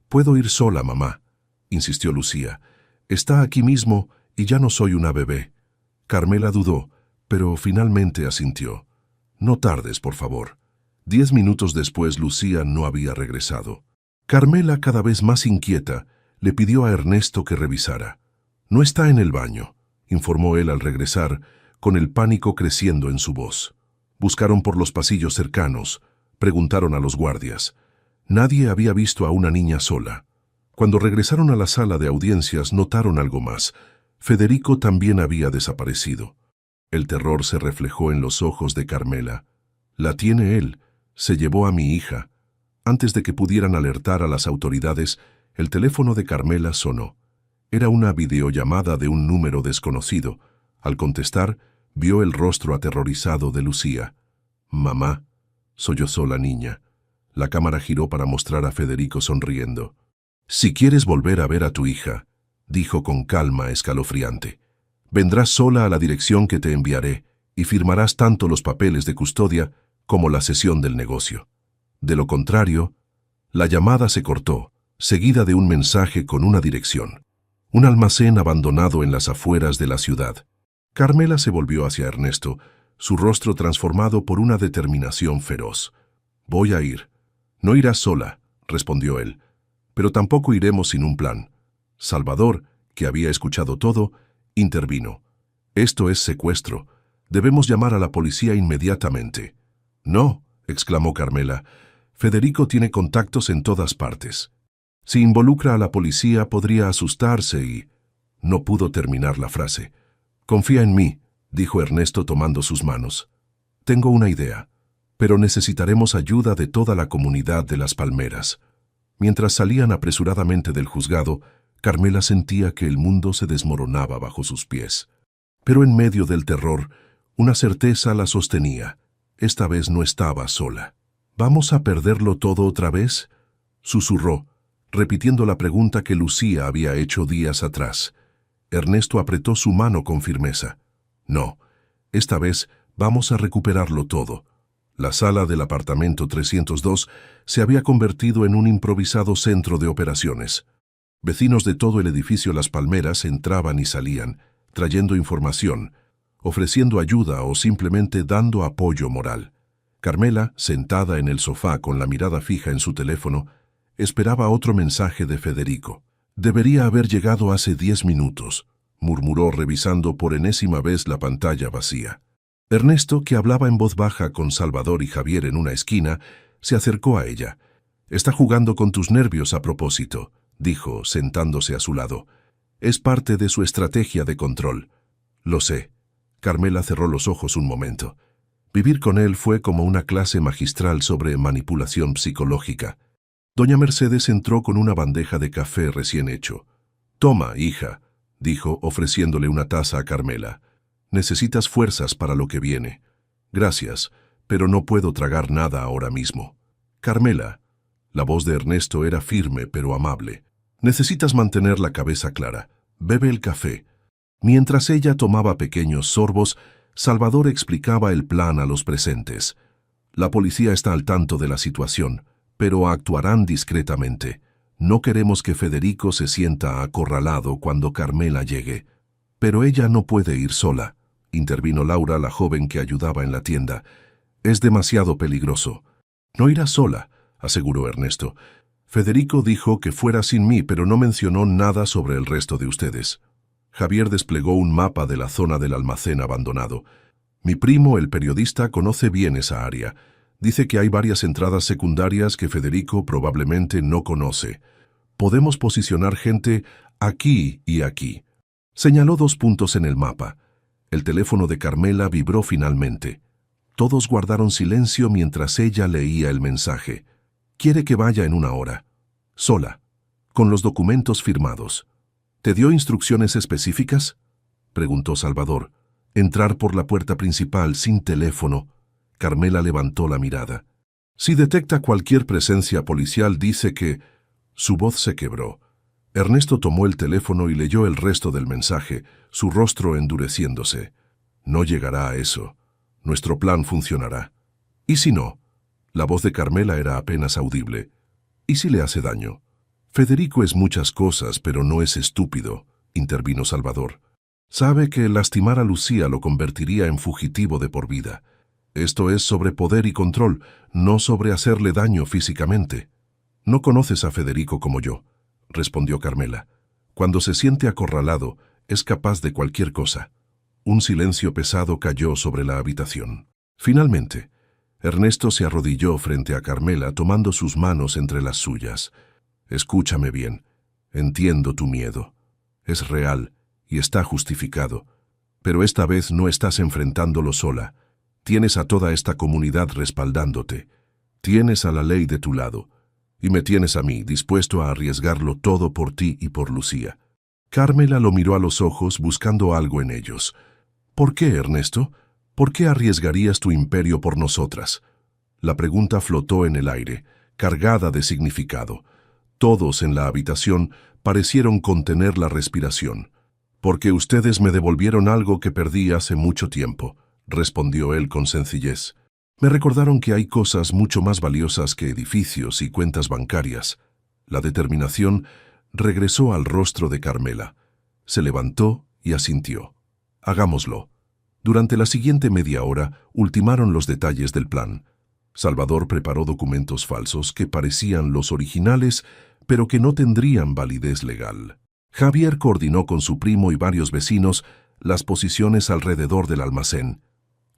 S1: «Puedo ir sola, mamá», insistió Lucía. «Está aquí mismo y ya no soy una bebé». Carmela dudó, pero finalmente asintió. «No tardes, por favor». 10 minutos después, Lucía no había regresado. Carmela, cada vez más inquieta, le pidió a Ernesto que revisara. «No está en el baño», informó él al regresar, con el pánico creciendo en su voz. Buscaron por los pasillos cercanos, preguntaron a los guardias. Nadie había visto a una niña sola. Cuando regresaron a la sala de audiencias, notaron algo más. Federico también había desaparecido. El terror se reflejó en los ojos de Carmela. «La tiene él. Se llevó a mi hija». Antes de que pudieran alertar a las autoridades, el teléfono de Carmela sonó. Era una videollamada de un número desconocido. Al contestar, vio el rostro aterrorizado de Lucía. «Mamá», sollozó la niña. La cámara giró para mostrar a Federico sonriendo. «Si quieres volver a ver a tu hija», dijo con calma escalofriante, «vendrás sola a la dirección que te enviaré y firmarás tanto los papeles de custodia como la cesión del negocio. De lo contrario». La llamada se cortó, seguida de un mensaje con una dirección. Un almacén abandonado en las afueras de la ciudad. Carmela se volvió hacia Ernesto, su rostro transformado por una determinación feroz. «Voy a ir». «No irás sola», respondió él, «pero tampoco iremos sin un plan». Salvador, que había escuchado todo, intervino. «Esto es secuestro. Debemos llamar a la policía inmediatamente». «No», exclamó Carmela, «Federico tiene contactos en todas partes. Si involucra a la policía podría asustarse y...». No pudo terminar la frase. «Confía en mí», dijo Ernesto tomando sus manos. «Tengo una idea, pero necesitaremos ayuda de toda la comunidad de Las Palmeras». Mientras salían apresuradamente del juzgado, Carmela sentía que el mundo se desmoronaba bajo sus pies. Pero en medio del terror, una certeza la sostenía. Esta vez no estaba sola. «¿Vamos a perderlo todo otra vez?», susurró, repitiendo la pregunta que Lucía había hecho días atrás. Ernesto apretó su mano con firmeza. «No, esta vez vamos a recuperarlo todo». La sala del apartamento 302 se había convertido en un improvisado centro de operaciones. Vecinos de todo el edificio Las Palmeras entraban y salían, trayendo información, ofreciendo ayuda o simplemente dando apoyo moral. Carmela, sentada en el sofá con la mirada fija en su teléfono, Esperaba otro mensaje de Federico. Debería haber llegado hace 10 minutos, murmuró revisando por enésima vez la pantalla vacía. Ernesto, que hablaba en voz baja con Salvador y Javier en una esquina, se acercó a ella. «Está jugando con tus nervios a propósito», dijo, sentándose a su lado. «Es parte de su estrategia de control». «Lo sé». Carmela cerró los ojos un momento. Vivir con él fue como una clase magistral sobre manipulación psicológica. Doña Mercedes entró con una bandeja de café recién hecho. «Toma, hija», dijo, ofreciéndole una taza a Carmela. «Necesitas fuerzas para lo que viene». «Gracias, pero no puedo tragar nada ahora mismo». «Carmela», la voz de Ernesto era firme pero amable. «Necesitas mantener la cabeza clara. Bebe el café». Mientras ella tomaba pequeños sorbos, Salvador explicaba el plan a los presentes. «La policía está al tanto de la situación, pero actuarán discretamente. No queremos que Federico se sienta acorralado cuando Carmela llegue». «Pero ella no puede ir sola», intervino Laura, la joven que ayudaba en la tienda. «Es demasiado peligroso». «No irá sola», aseguró Ernesto. «Federico dijo que fuera sin mí, pero no mencionó nada sobre el resto de ustedes». Javier desplegó un mapa de la zona del almacén abandonado. «Mi primo, el periodista, conoce bien esa área. Dice que hay varias entradas secundarias que Federico probablemente no conoce. Podemos posicionar gente aquí y aquí». Señaló 2 puntos en el mapa. El teléfono de Carmela vibró finalmente. Todos guardaron silencio mientras ella leía el mensaje. «Quiere que vaya en 1 hora. Sola. Con los documentos firmados». «¿Te dio instrucciones específicas?», preguntó Salvador. «Entrar por la puerta principal sin teléfono». Carmela levantó la mirada. «Si detecta cualquier presencia policial, dice que...». Su voz se quebró. Ernesto tomó el teléfono y leyó el resto del mensaje, su rostro endureciéndose. «No llegará a eso. Nuestro plan funcionará». «¿Y si no?». La voz de Carmela era apenas audible. «¿Y si le hace daño?». «Federico es muchas cosas, pero no es estúpido», intervino Salvador. «Sabe que lastimar a Lucía lo convertiría en fugitivo de por vida. Esto es sobre poder y control, no sobre hacerle daño físicamente». «No conoces a Federico como yo», respondió Carmela. «Cuando se siente acorralado, es capaz de cualquier cosa». Un silencio pesado cayó sobre la habitación. Finalmente, Ernesto se arrodilló frente a Carmela tomando sus manos entre las suyas. «Escúchame bien. Entiendo tu miedo. Es real y está justificado. Pero esta vez no estás enfrentándolo sola. Tienes a toda esta comunidad respaldándote. Tienes a la ley de tu lado. Y me tienes a mí, dispuesto a arriesgarlo todo por ti y por Lucía». Carmela lo miró a los ojos buscando algo en ellos. «¿Por qué, Ernesto? ¿Por qué arriesgarías tu imperio por nosotras?». La pregunta flotó en el aire, cargada de significado. Todos en la habitación parecieron contener la respiración. «Porque ustedes me devolvieron algo que perdí hace mucho tiempo», respondió él con sencillez. «Me recordaron que hay cosas mucho más valiosas que edificios y cuentas bancarias». La determinación regresó al rostro de Carmela. Se levantó y asintió. «Hagámoslo». Durante la siguiente media hora ultimaron los detalles del plan. Salvador preparó documentos falsos que parecían los originales, pero que no tendrían validez legal. Javier coordinó con su primo y varios vecinos las posiciones alrededor del almacén.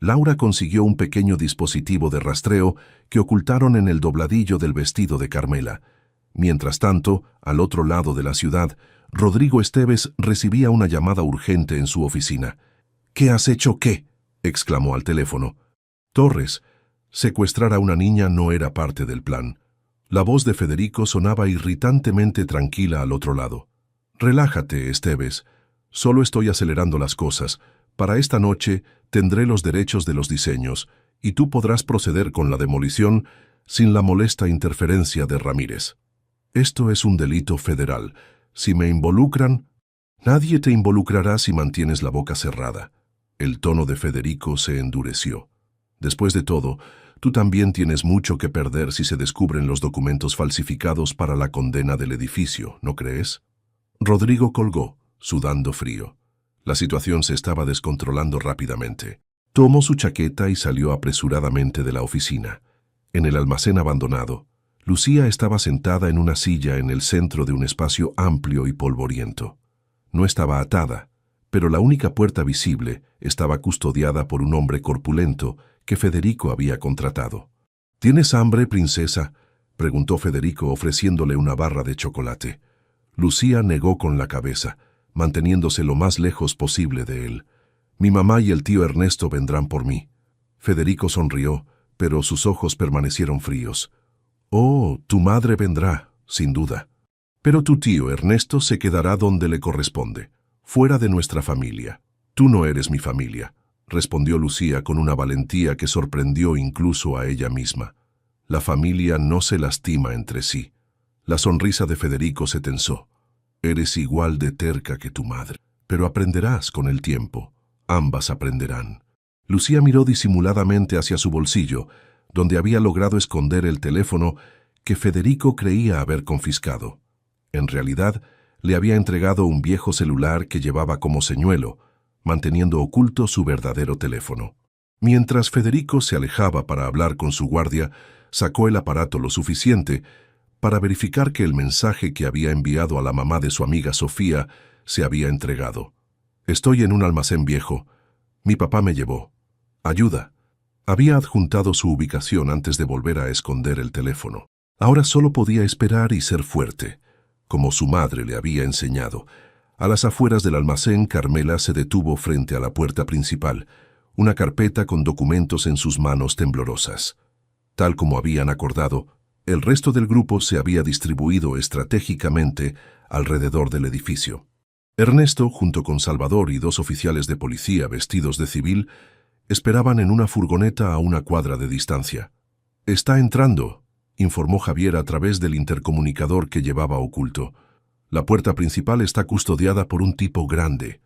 S1: Laura consiguió un pequeño dispositivo de rastreo que ocultaron en el dobladillo del vestido de Carmela. Mientras tanto, al otro lado de la ciudad, Rodrigo Esteves recibía una llamada urgente en su oficina. «¿Qué has hecho qué?», exclamó al teléfono. «Torres, secuestrar a una niña no era parte del plan». La voz de Federico sonaba irritantemente tranquila al otro lado. «Relájate, Esteves. Solo estoy acelerando las cosas. Para esta noche tendré los derechos de los diseños y tú podrás proceder con la demolición sin la molesta interferencia de Ramírez. Esto es un delito federal. Si me involucran, nadie te involucrará si mantienes la boca cerrada». El tono de Federico se endureció. «Después de todo, tú también tienes mucho que perder si se descubren los documentos falsificados para la condena del edificio, ¿no crees?». Rodrigo colgó, sudando frío. La situación se estaba descontrolando rápidamente. Tomó su chaqueta y salió apresuradamente de la oficina. En el almacén abandonado, Lucía estaba sentada en una silla en el centro de un espacio amplio y polvoriento. No estaba atada, pero la única puerta visible estaba custodiada por un hombre corpulento que Federico había contratado. «¿Tienes hambre, princesa?», preguntó Federico ofreciéndole una barra de chocolate. Lucía negó con la cabeza, manteniéndose lo más lejos posible de él. «Mi mamá y el tío Ernesto vendrán por mí». Federico sonrió, pero sus ojos permanecieron fríos. «Oh, tu madre vendrá, sin duda. Pero tu tío Ernesto se quedará donde le corresponde, fuera de nuestra familia». «Tú no eres mi familia», respondió Lucía con una valentía que sorprendió incluso a ella misma. «La familia no se lastima entre sí». La sonrisa de Federico se tensó. «Eres igual de terca que tu madre, pero aprenderás con el tiempo. Ambas aprenderán». Lucía miró disimuladamente hacia su bolsillo, donde había logrado esconder el teléfono que Federico creía haber confiscado. En realidad, le había entregado un viejo celular que llevaba como señuelo, manteniendo oculto su verdadero teléfono. Mientras Federico se alejaba para hablar con su guardia, sacó el aparato lo suficiente para verificar que el mensaje que había enviado a la mamá de su amiga Sofía se había entregado. «Estoy en un almacén viejo. Mi papá me llevó. Ayuda». Había adjuntado su ubicación antes de volver a esconder el teléfono. Ahora solo podía esperar y ser fuerte, como su madre le había enseñado. A las afueras del almacén, Carmela se detuvo frente a la puerta principal, una carpeta con documentos en sus manos temblorosas. Tal como habían acordado, el resto del grupo se había distribuido estratégicamente alrededor del edificio. Ernesto, junto con Salvador y 2 oficiales de policía vestidos de civil, esperaban en una furgoneta a una cuadra de distancia. «Está entrando», informó Javier a través del intercomunicador que llevaba oculto. «La puerta principal está custodiada por un tipo grande.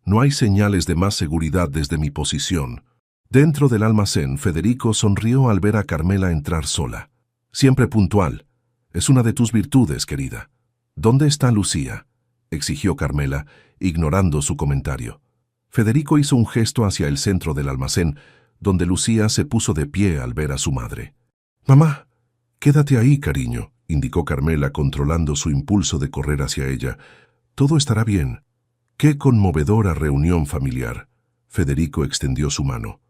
S1: No hay señales de más seguridad desde mi posición». Dentro del almacén, Federico sonrió al ver a Carmela entrar sola. «Siempre puntual. Es una de tus virtudes, querida». «¿Dónde está Lucía?», exigió Carmela, ignorando su comentario. Federico hizo un gesto hacia el centro del almacén, donde Lucía se puso de pie al ver a su madre. «Mamá, quédate ahí, cariño», indicó Carmela, controlando su impulso de correr hacia ella. «Todo estará bien». «Qué conmovedora reunión familiar». Federico extendió su mano.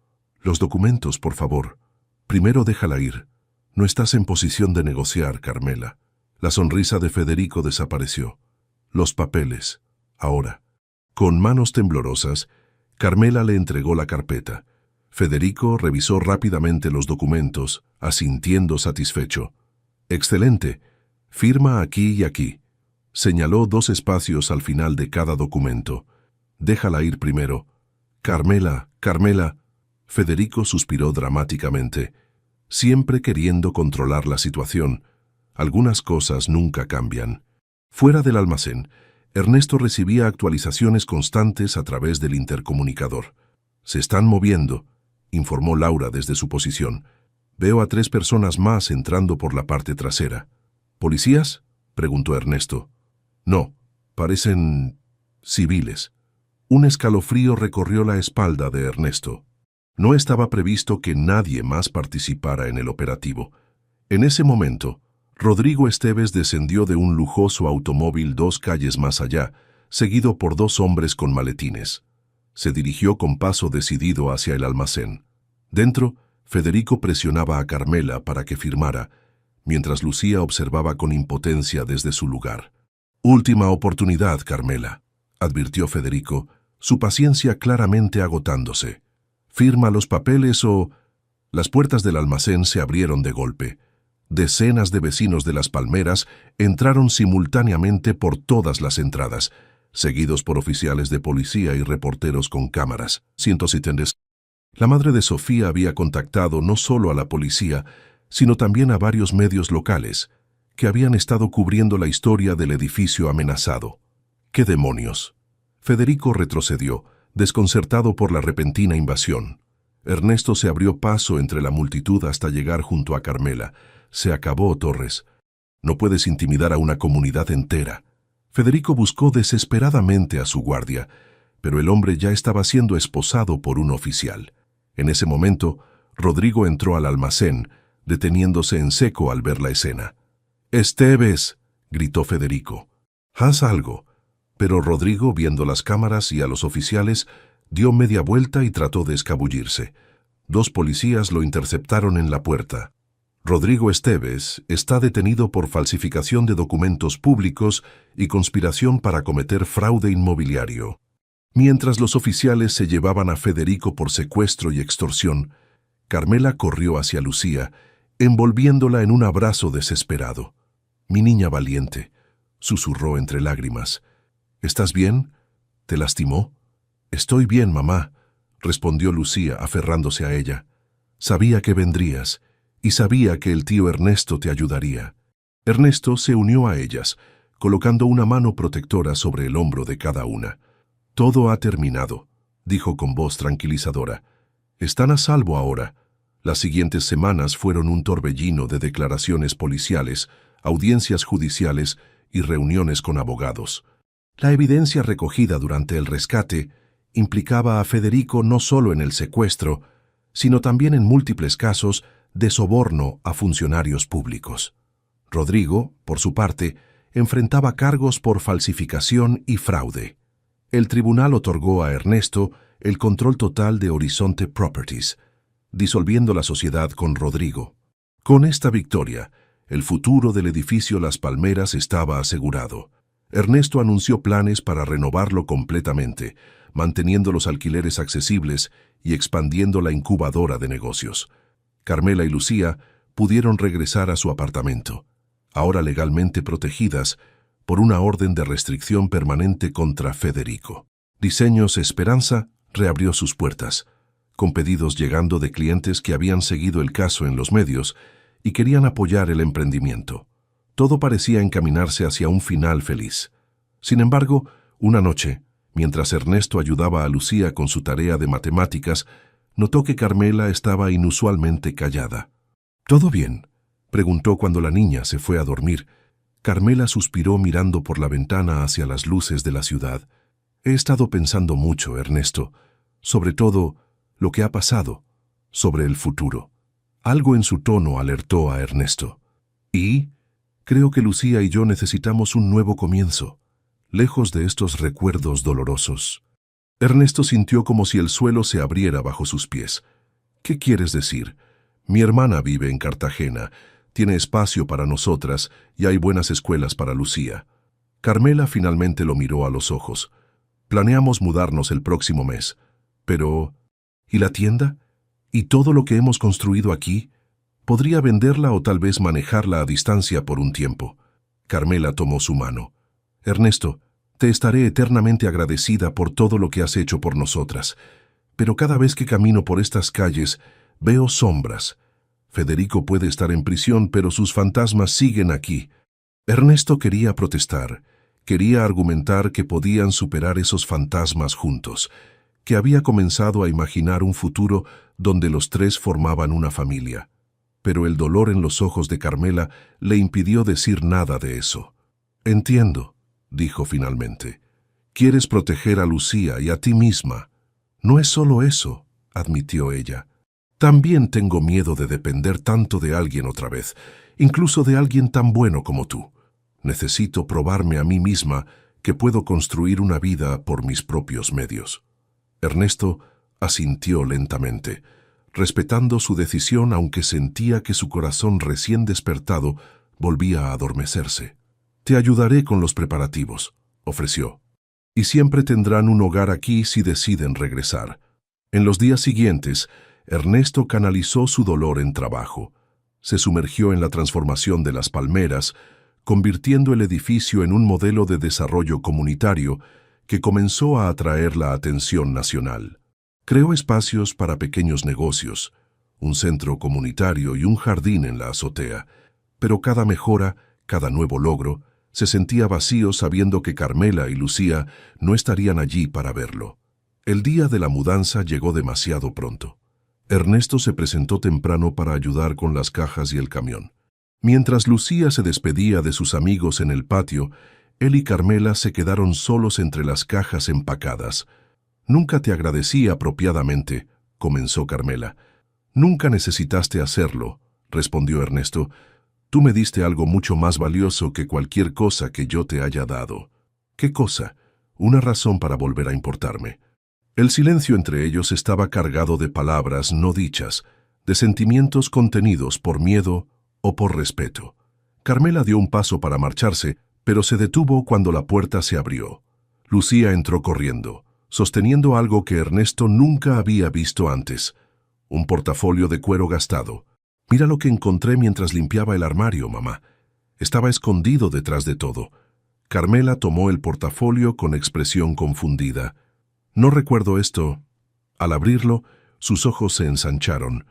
S1: «Los documentos, por favor. Primero déjala ir. No estás en posición de negociar, Carmela». La sonrisa de Federico desapareció. «Los papeles. Ahora». Con manos temblorosas, Carmela le entregó la carpeta. Federico revisó rápidamente los documentos, asintiendo satisfecho. «Excelente. Firma aquí y aquí». Señaló 2 espacios al final de cada documento. «Déjala ir primero». «Carmela, Carmela». Federico suspiró dramáticamente, siempre queriendo controlar la situación. Algunas cosas nunca cambian. Fuera del almacén, Ernesto recibía actualizaciones constantes a través del intercomunicador. «Se están moviendo», informó Laura desde su posición. «Veo a 3 personas más entrando por la parte trasera». «¿Policías?», preguntó Ernesto. «No, parecen civiles». Un escalofrío recorrió la espalda de Ernesto. No estaba previsto que nadie más participara en el operativo. En ese momento, Rodrigo Esteves descendió de un lujoso automóvil 2 calles más allá, seguido por 2 hombres con maletines. Se dirigió con paso decidido hacia el almacén. Dentro, Federico presionaba a Carmela para que firmara, mientras Lucía observaba con impotencia desde su lugar. «Última oportunidad, Carmela», advirtió Federico, su paciencia claramente agotándose. «Firma los papeles o...». Las puertas del almacén se abrieron de golpe. Decenas de vecinos de Las Palmeras entraron simultáneamente por todas las entradas, seguidos por oficiales de policía y reporteros con cámaras. La madre de Sofía había contactado no solo a la policía, sino también a varios medios locales, que habían estado cubriendo la historia del edificio amenazado. ¿Qué demonios? Federico retrocedió, desconcertado por la repentina invasión. Ernesto se abrió paso entre la multitud hasta llegar junto a Carmela. «Se acabó, Torres. No puedes intimidar a una comunidad entera». Federico buscó desesperadamente a su guardia, pero el hombre ya estaba siendo esposado por un oficial. En ese momento, Rodrigo entró al almacén, deteniéndose en seco al ver la escena. «Esteves», gritó Federico. «Haz algo». Pero Rodrigo, viendo las cámaras y a los oficiales, dio media vuelta y trató de escabullirse. 2 policías lo interceptaron en la puerta. Rodrigo Esteves está detenido por falsificación de documentos públicos y conspiración para cometer fraude inmobiliario. Mientras los oficiales se llevaban a Federico por secuestro y extorsión, Carmela corrió hacia Lucía, envolviéndola en un abrazo desesperado. «Mi niña valiente», susurró entre lágrimas. «¿Estás bien? ¿Te lastimó?» «Estoy bien, mamá», respondió Lucía aferrándose a ella. «Sabía que vendrías, y sabía que el tío Ernesto te ayudaría». Ernesto se unió a ellas, colocando una mano protectora sobre el hombro de cada una. «Todo ha terminado», dijo con voz tranquilizadora. «Están a salvo ahora». Las siguientes semanas fueron un torbellino de declaraciones policiales, audiencias judiciales y reuniones con abogados. La evidencia recogida durante el rescate implicaba a Federico no solo en el secuestro, sino también en múltiples casos de soborno a funcionarios públicos. Rodrigo, por su parte, enfrentaba cargos por falsificación y fraude. El tribunal otorgó a Ernesto el control total de Horizonte Properties, disolviendo la sociedad con Rodrigo. Con esta victoria, el futuro del edificio Las Palmeras estaba asegurado. Ernesto anunció planes para renovarlo completamente, manteniendo los alquileres accesibles y expandiendo la incubadora de negocios. Carmela y Lucía pudieron regresar a su apartamento, ahora legalmente protegidas por una orden de restricción permanente contra Federico. Diseños Esperanza reabrió sus puertas, con pedidos llegando de clientes que habían seguido el caso en los medios y querían apoyar el emprendimiento. Todo parecía encaminarse hacia un final feliz. Sin embargo, una noche, mientras Ernesto ayudaba a Lucía con su tarea de matemáticas, notó que Carmela estaba inusualmente callada. «¿Todo bien?», preguntó cuando la niña se fue a dormir. Carmela suspiró mirando por la ventana hacia las luces de la ciudad. «He estado pensando mucho, Ernesto, sobre todo lo que ha pasado, sobre el futuro». Algo en su tono alertó a Ernesto. «¿Y? Creo que Lucía y yo necesitamos un nuevo comienzo, lejos de estos recuerdos dolorosos». Ernesto sintió como si el suelo se abriera bajo sus pies. «¿Qué quieres decir? Mi hermana vive en Cartagena, tiene espacio para nosotras y hay buenas escuelas para Lucía». Carmela finalmente lo miró a los ojos. «Planeamos mudarnos el próximo mes. Pero... ¿y la tienda? ¿Y todo lo que hemos construido aquí? Podría venderla o tal vez manejarla a distancia por un tiempo». Carmela tomó su mano. «Ernesto, te estaré eternamente agradecida por todo lo que has hecho por nosotras. Pero cada vez que camino por estas calles, veo sombras. Federico puede estar en prisión, pero sus fantasmas siguen aquí». Ernesto quería protestar, quería argumentar que podían superar esos fantasmas juntos, que había comenzado a imaginar un futuro donde los tres formaban una familia. Pero el dolor en los ojos de Carmela le impidió decir nada de eso. «Entiendo», dijo finalmente. «Quieres proteger a Lucía y a ti misma». «No es solo eso», admitió ella. «También tengo miedo de depender tanto de alguien otra vez, incluso de alguien tan bueno como tú. Necesito probarme a mí misma que puedo construir una vida por mis propios medios». Ernesto asintió lentamente, respetando su decisión aunque sentía que su corazón recién despertado volvía a adormecerse. «Te ayudaré con los preparativos», ofreció. «Y siempre tendrán un hogar aquí si deciden regresar». En los días siguientes, Ernesto canalizó su dolor en trabajo. Se sumergió en la transformación de Las Palmeras, convirtiendo el edificio en un modelo de desarrollo comunitario que comenzó a atraer la atención nacional. Creó espacios para pequeños negocios, un centro comunitario y un jardín en la azotea, pero cada mejora, cada nuevo logro, se sentía vacío sabiendo que Carmela y Lucía no estarían allí para verlo. El día de la mudanza llegó demasiado pronto. Ernesto se presentó temprano para ayudar con las cajas y el camión. Mientras Lucía se despedía de sus amigos en el patio, él y Carmela se quedaron solos entre las cajas empacadas. «Nunca te agradecí apropiadamente», comenzó Carmela. «Nunca necesitaste hacerlo», respondió Ernesto. Tú me diste algo mucho más valioso que cualquier cosa que yo te haya dado. ¿Qué cosa? Una razón para volver a importarme. El silencio entre ellos estaba cargado de palabras no dichas, de sentimientos contenidos por miedo o por respeto. Carmela dio un paso para marcharse, pero se detuvo cuando la puerta se abrió. Lucía entró corriendo, sosteniendo algo que Ernesto nunca había visto antes, un portafolio de cuero gastado. Mira lo que encontré mientras limpiaba el armario, mamá. Estaba escondido detrás de todo. Carmela tomó el portafolio con expresión confundida. No recuerdo esto. Al abrirlo, sus ojos se ensancharon.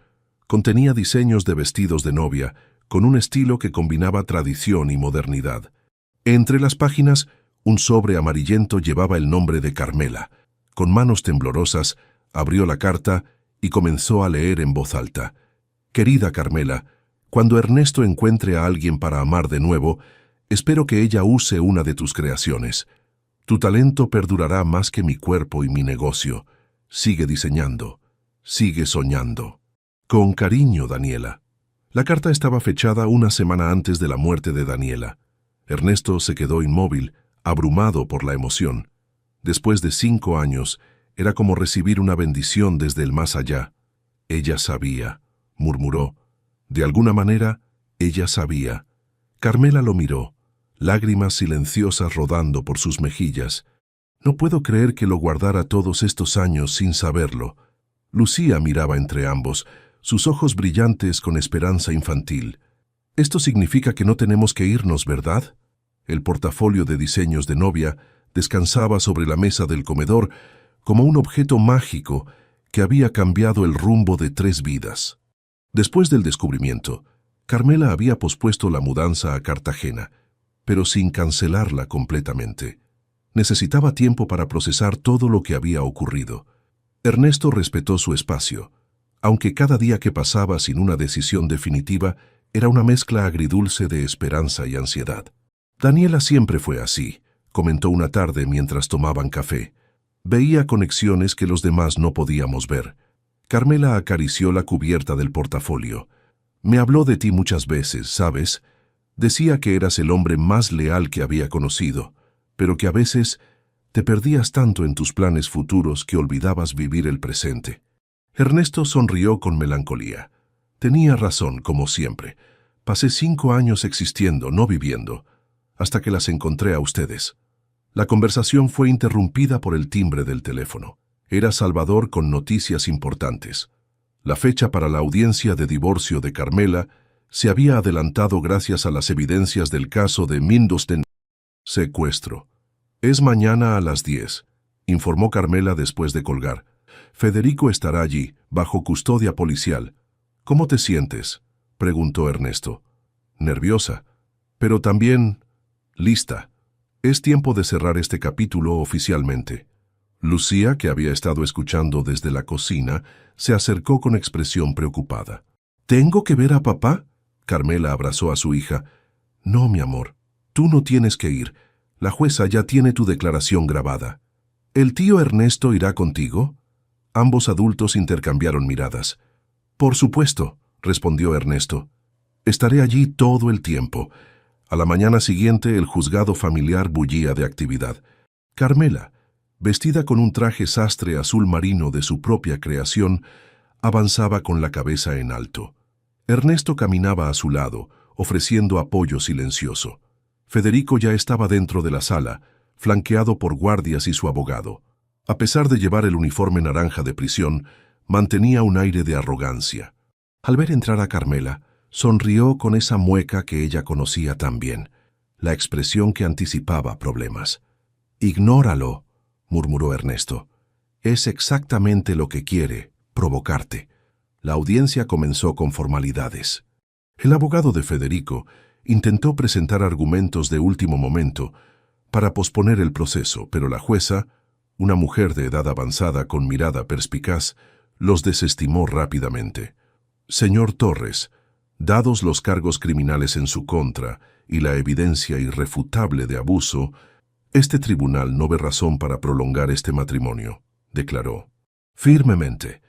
S1: Contenía diseños de vestidos de novia, con un estilo que combinaba tradición y modernidad. Entre las páginas, un sobre amarillento llevaba el nombre de Carmela. Con manos temblorosas, abrió la carta y comenzó a leer en voz alta. Querida Carmela, cuando Ernesto encuentre a alguien para amar de nuevo, espero que ella use una de tus creaciones. Tu talento perdurará más que mi cuerpo y mi negocio. Sigue diseñando. Sigue soñando. Con cariño, Daniela. La carta estaba fechada una semana antes de la muerte de Daniela. Ernesto se quedó inmóvil, abrumado por la emoción. Después de 5 años, era como recibir una bendición desde el más allá. Ella sabía, murmuró. De alguna manera, ella sabía. Carmela lo miró, lágrimas silenciosas rodando por sus mejillas. No puedo creer que lo guardara todos estos años sin saberlo. Lucía miraba entre ambos, sus ojos brillantes con esperanza infantil. Esto significa que no tenemos que irnos, ¿verdad? El portafolio de diseños de novia descansaba sobre la mesa del comedor como un objeto mágico que había cambiado el rumbo de 3 vidas. Después del descubrimiento, Carmela había pospuesto la mudanza a Cartagena, pero sin cancelarla completamente. Necesitaba tiempo para procesar todo lo que había ocurrido. Ernesto respetó su espacio, aunque cada día que pasaba sin una decisión definitiva era una mezcla agridulce de esperanza y ansiedad. Daniela siempre fue así, comentó una tarde mientras tomaban café. Veía conexiones que los demás no podíamos ver. Carmela acarició la cubierta del portafolio. Me habló de ti muchas veces, ¿sabes? Decía que eras el hombre más leal que había conocido, pero que a veces te perdías tanto en tus planes futuros que olvidabas vivir el presente. Ernesto sonrió con melancolía. Tenía razón, como siempre. Pasé 5 años existiendo, no viviendo, hasta que las encontré a ustedes. La conversación fue interrumpida por el timbre del teléfono. Era Salvador con noticias importantes. La fecha para la audiencia de divorcio de Carmela se había adelantado gracias a las evidencias del caso de Mindosten. Secuestro. Es mañana a las 10, informó Carmela después de colgar. Federico estará allí, bajo custodia policial. ¿Cómo te sientes?, preguntó Ernesto. Nerviosa, pero también lista. Es tiempo de cerrar este capítulo oficialmente. Lucía, que había estado escuchando desde la cocina, se acercó con expresión preocupada. ¿Tengo que ver a papá? Carmela abrazó a su hija. No, mi amor, tú no tienes que ir. La jueza ya tiene tu declaración grabada. ¿El tío Ernesto irá contigo? Ambos adultos intercambiaron miradas. Por supuesto, respondió Ernesto. Estaré allí todo el tiempo. A la mañana siguiente el juzgado familiar bullía de actividad. Carmela, vestida con un traje sastre azul marino de su propia creación, avanzaba con la cabeza en alto. Ernesto caminaba a su lado, ofreciendo apoyo silencioso. Federico ya estaba dentro de la sala, flanqueado por guardias y su abogado. A pesar de llevar el uniforme naranja de prisión, mantenía un aire de arrogancia. Al ver entrar a Carmela, sonrió con esa mueca que ella conocía tan bien, la expresión que anticipaba problemas. «Ignóralo», murmuró Ernesto. «Es exactamente lo que quiere, provocarte». La audiencia comenzó con formalidades. El abogado de Federico intentó presentar argumentos de último momento para posponer el proceso, pero la jueza, una mujer de edad avanzada con mirada perspicaz, los desestimó rápidamente. «Señor Torres, dados los cargos criminales en su contra y la evidencia irrefutable de abuso, este tribunal no ve razón para prolongar este matrimonio», declaró. Firmemente.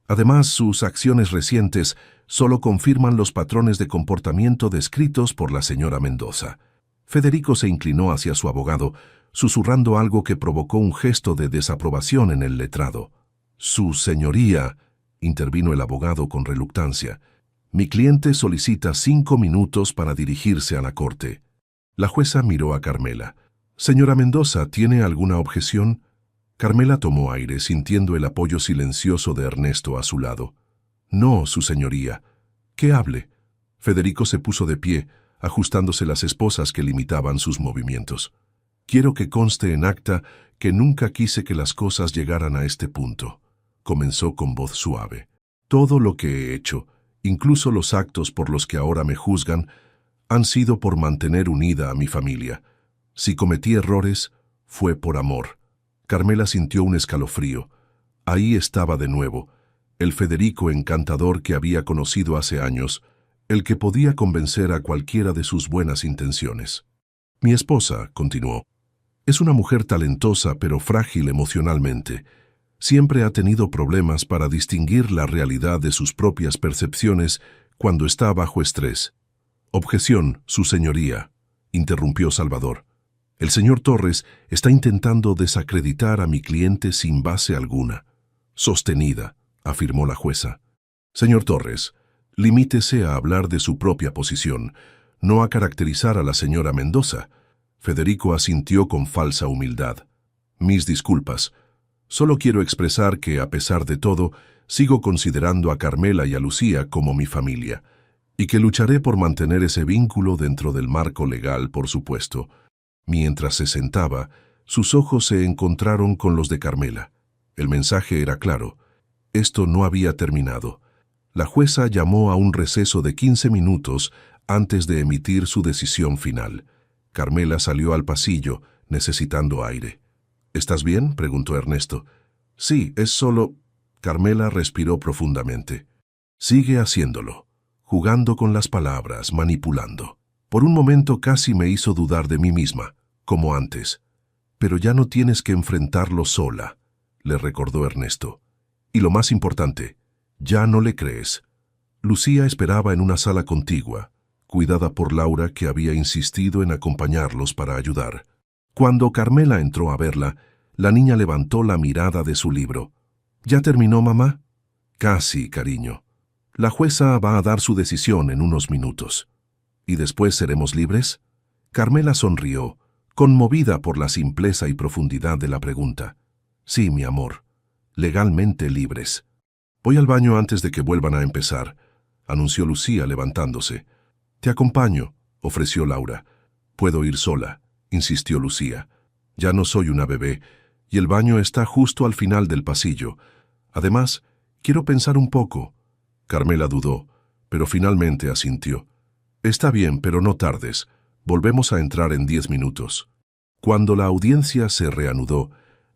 S1: Además, sus acciones recientes solo confirman los patrones de comportamiento descritos por la señora Mendoza. Federico se inclinó hacia su abogado, susurrando algo que provocó un gesto de desaprobación en el letrado. «Su señoría», intervino el abogado con reluctancia, «mi cliente solicita 5 minutos para dirigirse a la corte». La jueza miró a Carmela. «Señora Mendoza, ¿tiene alguna objeción?» Carmela tomó aire, sintiendo el apoyo silencioso de Ernesto a su lado. «No, su señoría. Que hable». Federico se puso de pie, ajustándose las esposas que limitaban sus movimientos. «Quiero que conste en acta que nunca quise que las cosas llegaran a este punto», comenzó con voz suave. «Todo lo que he hecho, incluso los actos por los que ahora me juzgan, han sido por mantener unida a mi familia. Si cometí errores, fue por amor». Carmela sintió un escalofrío. Ahí estaba de nuevo, el Federico encantador que había conocido hace años, el que podía convencer a cualquiera de sus buenas intenciones. «Mi esposa», continuó, «es una mujer talentosa pero frágil emocionalmente. Siempre ha tenido problemas para distinguir la realidad de sus propias percepciones cuando está bajo estrés». «Objeción, su señoría», interrumpió Salvador. «El señor Torres está intentando desacreditar a mi cliente sin base alguna». «Sostenida», afirmó la jueza. «Señor Torres, limítese a hablar de su propia posición, no a caracterizar a la señora Mendoza». Federico asintió con falsa humildad. «Mis disculpas. Solo quiero expresar que, a pesar de todo, sigo considerando a Carmela y a Lucía como mi familia, y que lucharé por mantener ese vínculo dentro del marco legal, por supuesto». Mientras se sentaba, sus ojos se encontraron con los de Carmela. El mensaje era claro. Esto no había terminado. La jueza llamó a un receso de 15 minutos antes de emitir su decisión final. Carmela salió al pasillo, necesitando aire. «¿Estás bien?», preguntó Ernesto. «Sí, es solo...». Carmela respiró profundamente. «Sigue haciéndolo, jugando con las palabras, manipulando. Por un momento casi me hizo dudar de mí misma, como antes. Pero ya no tienes que enfrentarlo sola», le recordó Ernesto. «Y lo más importante, ya no le crees». Lucía esperaba en una sala contigua, cuidada por Laura, que había insistido en acompañarlos para ayudar. Cuando Carmela entró a verla, la niña levantó la mirada de su libro. «¿Ya terminó, mamá?» «Casi, cariño. La jueza va a dar su decisión en unos minutos». «¿Y después seremos libres?» Carmela sonrió, conmovida por la simpleza y profundidad de la pregunta. «Sí, mi amor, legalmente libres». «Voy al baño antes de que vuelvan a empezar», anunció Lucía levantándose. «Te acompaño», ofreció Laura. «Puedo ir sola», insistió Lucía. «Ya no soy una bebé, y el baño está justo al final del pasillo. Además, quiero pensar un poco». Carmela dudó, pero finalmente asintió. «Está bien, pero no tardes. Volvemos a entrar en 10 minutos». Cuando la audiencia se reanudó,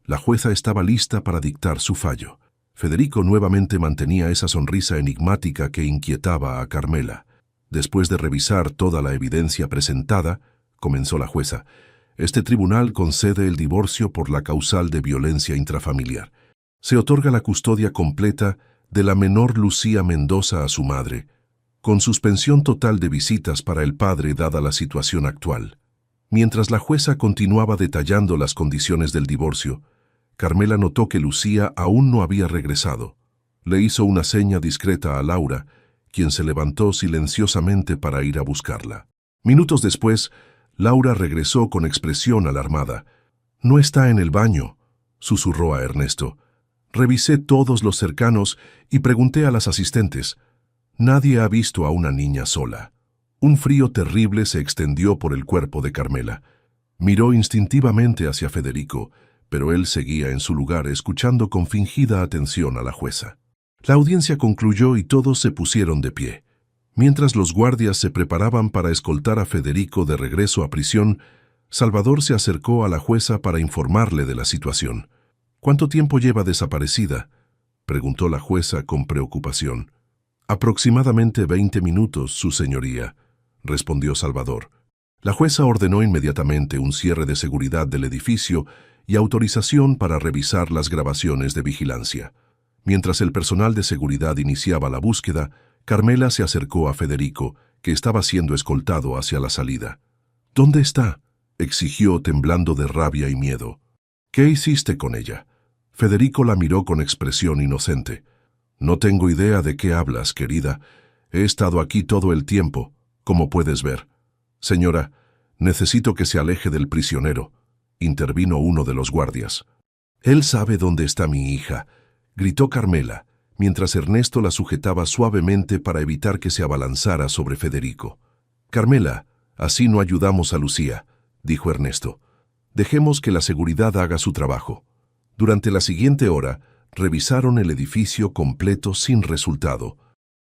S1: la jueza estaba lista para dictar su fallo. Federico nuevamente mantenía esa sonrisa enigmática que inquietaba a Carmela. «Después de revisar toda la evidencia presentada», comenzó la jueza, «este tribunal concede el divorcio por la causal de violencia intrafamiliar. Se otorga la custodia completa de la menor Lucía Mendoza a su madre, con suspensión total de visitas para el padre dada la situación actual». Mientras la jueza continuaba detallando las condiciones del divorcio, Carmela notó que Lucía aún no había regresado. Le hizo una seña discreta a Laura, quien se levantó silenciosamente para ir a buscarla. Minutos después, Laura regresó con expresión alarmada. «No está en el baño», susurró a Ernesto. «Revisé todos los cercanos y pregunté a las asistentes. Nadie ha visto a una niña sola». Un frío terrible se extendió por el cuerpo de Carmela. Miró instintivamente hacia Federico, pero él seguía en su lugar escuchando con fingida atención a la jueza. La audiencia concluyó y todos se pusieron de pie. Mientras los guardias se preparaban para escoltar a Federico de regreso a prisión, Salvador se acercó a la jueza para informarle de la situación. «¿Cuánto tiempo lleva desaparecida?», preguntó la jueza con preocupación. «Aproximadamente 20 minutos, su señoría», respondió Salvador. La jueza ordenó inmediatamente un cierre de seguridad del edificio y autorización para revisar las grabaciones de vigilancia. Mientras el personal de seguridad iniciaba la búsqueda, Carmela se acercó a Federico, que estaba siendo escoltado hacia la salida. «¿Dónde está?», exigió temblando de rabia y miedo. «¿Qué hiciste con ella?». Federico la miró con expresión inocente. «No tengo idea de qué hablas, querida. He estado aquí todo el tiempo, como puedes ver». «Señora, necesito que se aleje del prisionero», intervino uno de los guardias. «Él sabe dónde está mi hija», gritó Carmela, mientras Ernesto la sujetaba suavemente para evitar que se abalanzara sobre Federico. «Carmela, así no ayudamos a Lucía», dijo Ernesto. «Dejemos que la seguridad haga su trabajo». Durante la siguiente hora, revisaron el edificio completo sin resultado.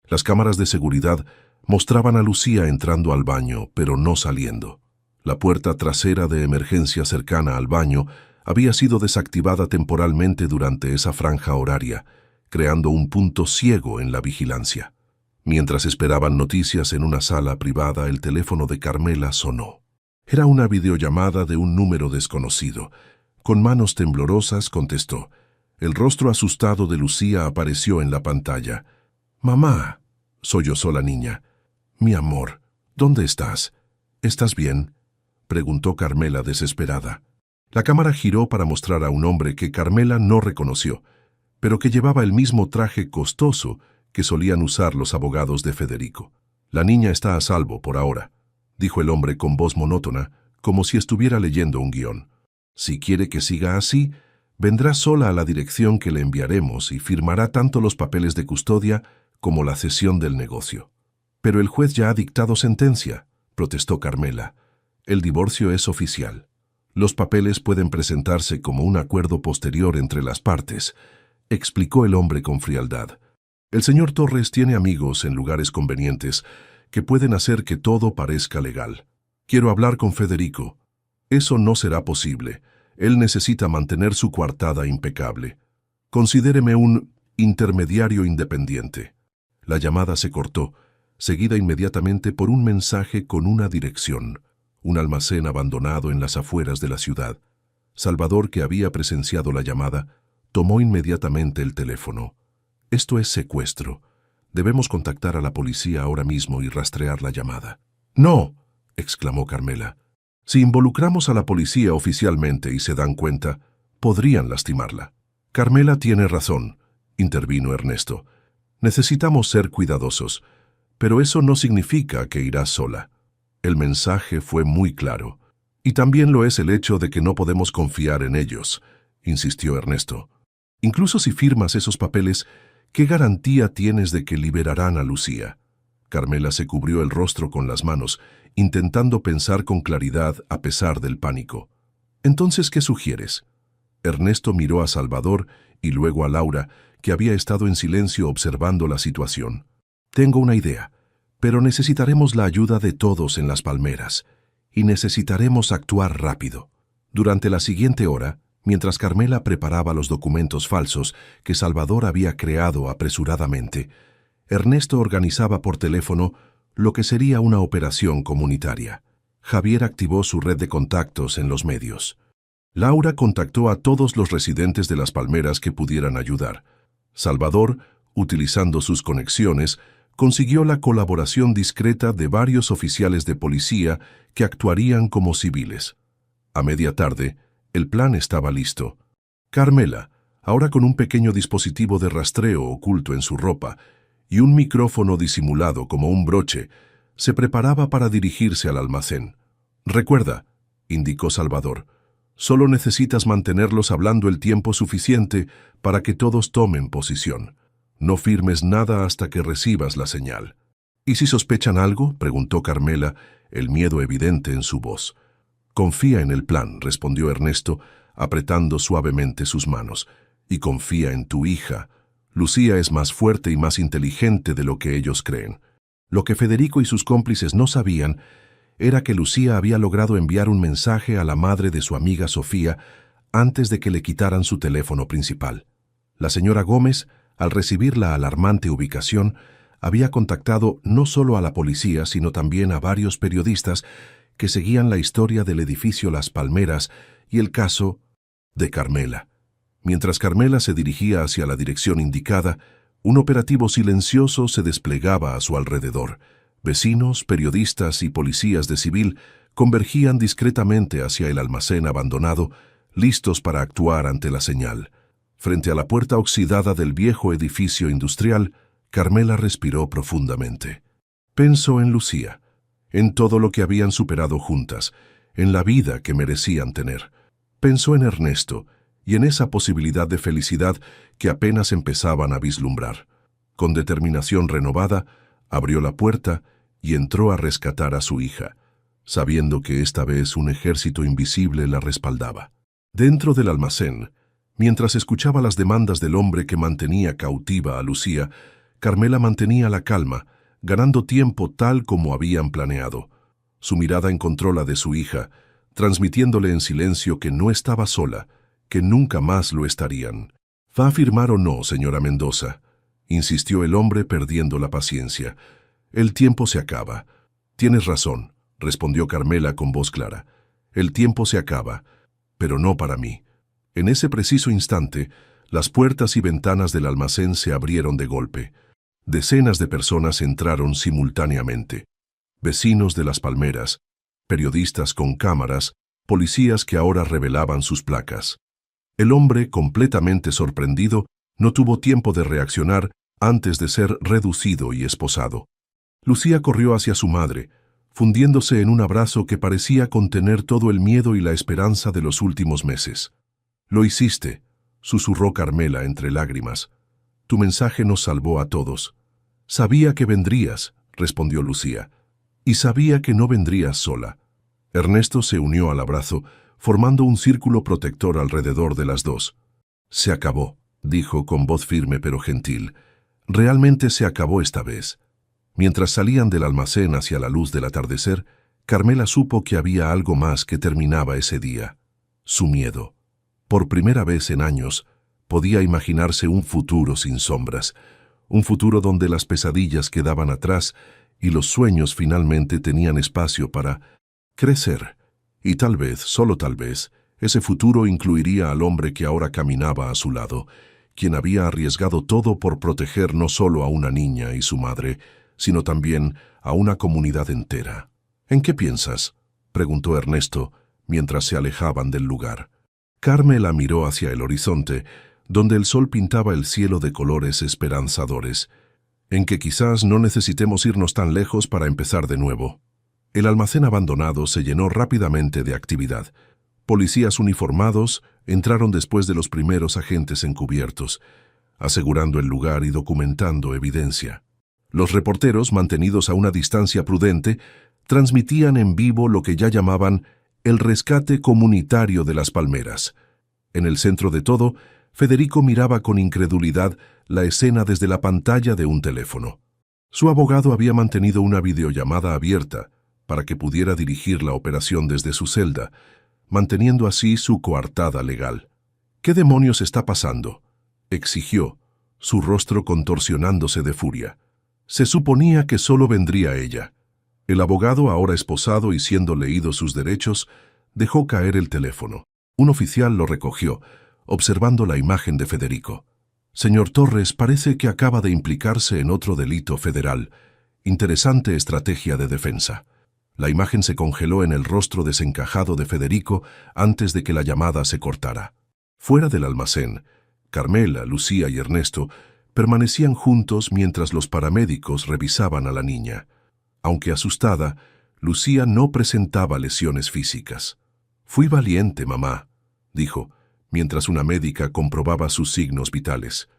S1: Las cámaras de seguridad mostraban a Lucía entrando al baño, pero no saliendo. La puerta trasera de emergencia cercana al baño había sido desactivada temporalmente durante esa franja horaria, creando un punto ciego en la vigilancia. Mientras esperaban noticias en una sala privada, el teléfono de Carmela sonó. Era una videollamada de un número desconocido. Con manos temblorosas contestó. El rostro asustado de Lucía apareció en la pantalla. «Mamá», sollozó la niña. «Mi amor, ¿dónde estás? ¿Estás bien?», preguntó Carmela desesperada. La cámara giró para mostrar a un hombre que Carmela no reconoció, pero que llevaba el mismo traje costoso que solían usar los abogados de Federico. «La niña está a salvo por ahora», dijo el hombre con voz monótona, como si estuviera leyendo un guión. «Si quiere que siga así, vendrá sola a la dirección que le enviaremos y firmará tanto los papeles de custodia como la cesión del negocio». «Pero el juez ya ha dictado sentencia», protestó Carmela. «El divorcio es oficial. Los papeles pueden presentarse como un acuerdo posterior entre las partes», explicó el hombre con frialdad. «El señor Torres tiene amigos en lugares convenientes que pueden hacer que todo parezca legal. Quiero hablar con Federico». «Eso no será posible. Él necesita mantener su coartada impecable. Considéreme un intermediario independiente». La llamada se cortó, seguida inmediatamente por un mensaje con una dirección, un almacén abandonado en las afueras de la ciudad. Salvador, que había presenciado la llamada, tomó inmediatamente el teléfono. «Esto es secuestro. Debemos contactar a la policía ahora mismo y rastrear la llamada». «No», exclamó Carmela. «Si involucramos a la policía oficialmente y se dan cuenta, podrían lastimarla». «Carmela tiene razón», intervino Ernesto. «Necesitamos ser cuidadosos, pero eso no significa que irá sola». El mensaje fue muy claro. «Y también lo es el hecho de que no podemos confiar en ellos», insistió Ernesto. «Incluso si firmas esos papeles, ¿qué garantía tienes de que liberarán a Lucía?». Carmela se cubrió el rostro con las manos, intentando pensar con claridad a pesar del pánico. «Entonces, ¿qué sugieres?». Ernesto miró a Salvador y luego a Laura, que había estado en silencio observando la situación. «Tengo una idea, pero necesitaremos la ayuda de todos en las palmeras, y necesitaremos actuar rápido». Durante la siguiente hora, mientras Carmela preparaba los documentos falsos que Salvador había creado apresuradamente, Ernesto organizaba por teléfono lo que sería una operación comunitaria. Javier activó su red de contactos en los medios. Laura contactó a todos los residentes de Las Palmeras que pudieran ayudar. Salvador, utilizando sus conexiones, consiguió la colaboración discreta de varios oficiales de policía que actuarían como civiles. A media tarde, el plan estaba listo. Carmela, ahora con un pequeño dispositivo de rastreo oculto en su ropa y un micrófono disimulado como un broche, se preparaba para dirigirse al almacén. «Recuerda», indicó Salvador, «solo necesitas mantenerlos hablando el tiempo suficiente para que todos tomen posición. No firmes nada hasta que recibas la señal». «¿Y si sospechan algo?», preguntó Carmela, el miedo evidente en su voz. «Confía en el plan», respondió Ernesto, apretando suavemente sus manos. «Y confía en tu hija. Lucía es más fuerte y más inteligente de lo que ellos creen». Lo que Federico y sus cómplices no sabían era que Lucía había logrado enviar un mensaje a la madre de su amiga Sofía antes de que le quitaran su teléfono principal. La señora Gómez, al recibir la alarmante ubicación, había contactado no solo a la policía, sino también a varios periodistas que seguían la historia del edificio Las Palmeras y el caso de Carmela. Mientras Carmela se dirigía hacia la dirección indicada, Un operativo silencioso se desplegaba a su alrededor. Vecinos, periodistas y policías de civil convergían discretamente hacia el almacén abandonado, listos para actuar ante la señal. Frente a la puerta oxidada del viejo edificio industrial, Carmela respiró profundamente. Pensó en Lucía, en todo lo que habían superado juntas, en la vida que merecían tener. Pensó en Ernesto y en esa posibilidad de felicidad que apenas empezaban a vislumbrar. Con determinación renovada, abrió la puerta y entró a rescatar a su hija, sabiendo que esta vez un ejército invisible la respaldaba. Dentro del almacén, mientras escuchaba las demandas del hombre que mantenía cautiva a Lucía, Carmela mantenía la calma, ganando tiempo tal como habían planeado. Su mirada encontró la de su hija, transmitiéndole en silencio que no estaba sola, que nunca más lo estarían. ¿Va a firmar o no, señora Mendoza?, insistió el hombre perdiendo la paciencia. El tiempo se acaba. Tienes razón, respondió Carmela con voz clara. El tiempo se acaba, pero no para mí. En ese preciso instante, las puertas y ventanas del almacén se abrieron de golpe. Decenas de personas entraron simultáneamente. Vecinos de Las Palmeras, periodistas con cámaras, policías que ahora revelaban sus placas. El hombre, completamente sorprendido, no tuvo tiempo de reaccionar antes de ser reducido y esposado. Lucía corrió hacia su madre, fundiéndose en un abrazo que parecía contener todo el miedo y la esperanza de los últimos meses. «Lo hiciste», susurró Carmela entre lágrimas. «Tu mensaje nos salvó a todos». «Sabía que vendrías», respondió Lucía, «y sabía que no vendrías sola». Ernesto se unió al abrazo, formando un círculo protector alrededor de las dos. «Se acabó», dijo con voz firme pero gentil. «Realmente se acabó esta vez». Mientras salían del almacén hacia la luz del atardecer, Carmela supo que había algo más que terminaba ese día. Su miedo. Por primera vez en años, podía imaginarse un futuro sin sombras, un futuro donde las pesadillas quedaban atrás y los sueños finalmente tenían espacio para crecer. Y tal vez, solo tal vez, ese futuro incluiría al hombre que ahora caminaba a su lado, quien había arriesgado todo por proteger no solo a una niña y su madre, sino también a una comunidad entera. «¿En qué piensas?», preguntó Ernesto, mientras se alejaban del lugar. Carmela miró hacia el horizonte, donde el sol pintaba el cielo de colores esperanzadores. «En que quizás no necesitemos irnos tan lejos para empezar de nuevo». El almacén abandonado se llenó rápidamente de actividad. Policías uniformados entraron después de los primeros agentes encubiertos, asegurando el lugar y documentando evidencia. Los reporteros, mantenidos a una distancia prudente, transmitían en vivo lo que ya llamaban el rescate comunitario de Las Palmeras. En el centro de todo, Federico miraba con incredulidad la escena desde la pantalla de un teléfono. Su abogado había mantenido una videollamada abierta para que pudiera dirigir la operación desde su celda, manteniendo así su coartada legal. «¿Qué demonios está pasando?», exigió, su rostro contorsionándose de furia. Se suponía que solo vendría ella. El abogado, ahora esposado y siendo leídos sus derechos, dejó caer el teléfono. Un oficial lo recogió, observando la imagen de Federico. «Señor Torres, parece que acaba de implicarse en otro delito federal. Interesante estrategia de defensa». La imagen se congeló en el rostro desencajado de Federico antes de que la llamada se cortara. Fuera del almacén, Carmela, Lucía y Ernesto permanecían juntos mientras los paramédicos revisaban a la niña. Aunque asustada, Lucía no presentaba lesiones físicas. «Fui valiente, mamá», dijo, mientras una médica comprobaba sus signos vitales.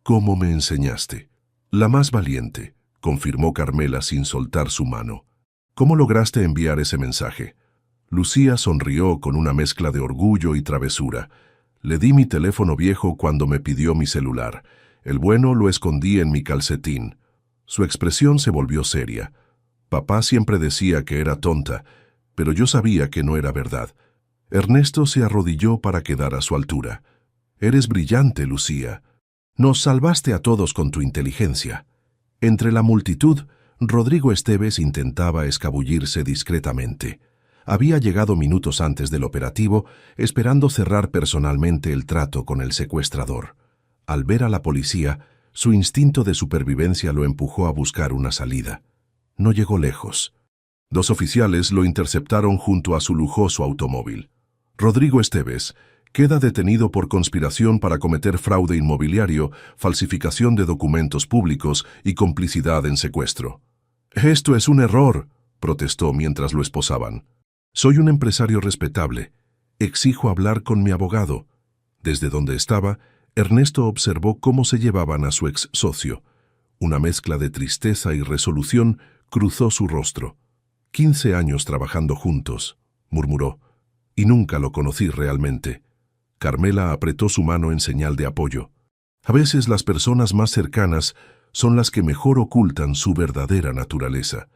S1: «¿Cómo me enseñaste?» «La más valiente», confirmó Carmela sin soltar su mano. «¿Cómo lograste enviar ese mensaje?» Lucía sonrió con una mezcla de orgullo y travesura. «Le di mi teléfono viejo cuando me pidió mi celular. El bueno lo escondí en mi calcetín». Su expresión se volvió seria. «Papá siempre decía que era tonta, pero yo sabía que no era verdad». Ernesto se arrodilló para quedar a su altura. «Eres brillante, Lucía. Nos salvaste a todos con tu inteligencia». Entre la multitud, Rodrigo Esteves intentaba escabullirse discretamente. Había llegado minutos antes del operativo, esperando cerrar personalmente el trato con el secuestrador. Al ver a la policía, Su instinto de supervivencia lo empujó a buscar una salida. No llegó lejos. 2 oficiales lo interceptaron junto a su lujoso automóvil. Rodrigo Esteves queda detenido por conspiración para cometer fraude inmobiliario, falsificación de documentos públicos y complicidad en secuestro. «Esto es un error», protestó mientras lo esposaban. «Soy un empresario respetable. Exijo hablar con mi abogado». Desde donde estaba, Ernesto observó cómo se llevaban a su ex socio. Una mezcla de tristeza y resolución cruzó su rostro. 15 años trabajando juntos, murmuró, y nunca lo conocí realmente. Carmela apretó su mano en señal de apoyo. A veces las personas más cercanas son las que mejor ocultan su verdadera naturaleza.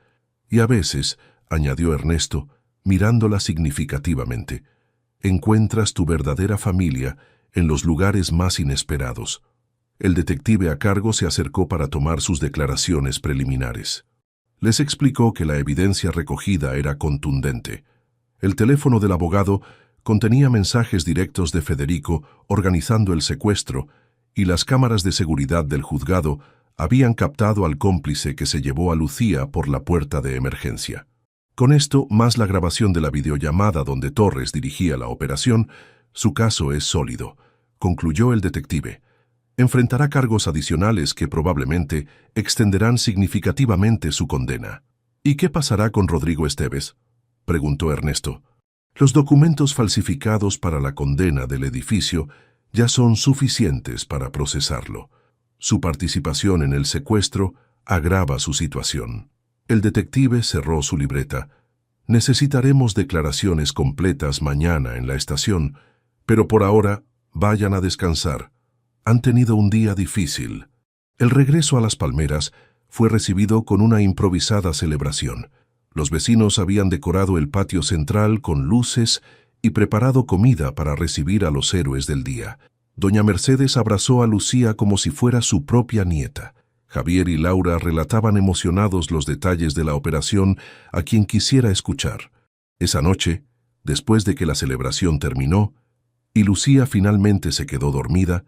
S1: Y a veces, añadió Ernesto, mirándola significativamente, encuentras tu verdadera familia en los lugares más inesperados. El detective a cargo se acercó para tomar sus declaraciones preliminares. Les explicó que la evidencia recogida era contundente. El teléfono del abogado contenía mensajes directos de Federico organizando el secuestro y las cámaras de seguridad del juzgado habían captado al cómplice que se llevó a Lucía por la puerta de emergencia. Con esto, más la grabación de la videollamada donde Torres dirigía la operación, su caso es sólido, concluyó el detective. Enfrentará cargos adicionales que probablemente extenderán significativamente su condena. ¿Y qué pasará con Rodrigo Esteves?, preguntó Ernesto. Los documentos falsificados para la condena del edificio ya son suficientes para procesarlo. Su participación en el secuestro agrava su situación. El detective cerró su libreta. Necesitaremos declaraciones completas mañana en la estación, pero por ahora vayan a descansar. Han tenido un día difícil. El regreso a Las Palmeras fue recibido con una improvisada celebración. Los vecinos habían decorado el patio central con luces y preparado comida para recibir a los héroes del día. Doña Mercedes abrazó a Lucía como si fuera su propia nieta. Javier y Laura relataban emocionados los detalles de la operación a quien quisiera escuchar. Esa noche, después de que la celebración terminó y Lucía finalmente se quedó dormida,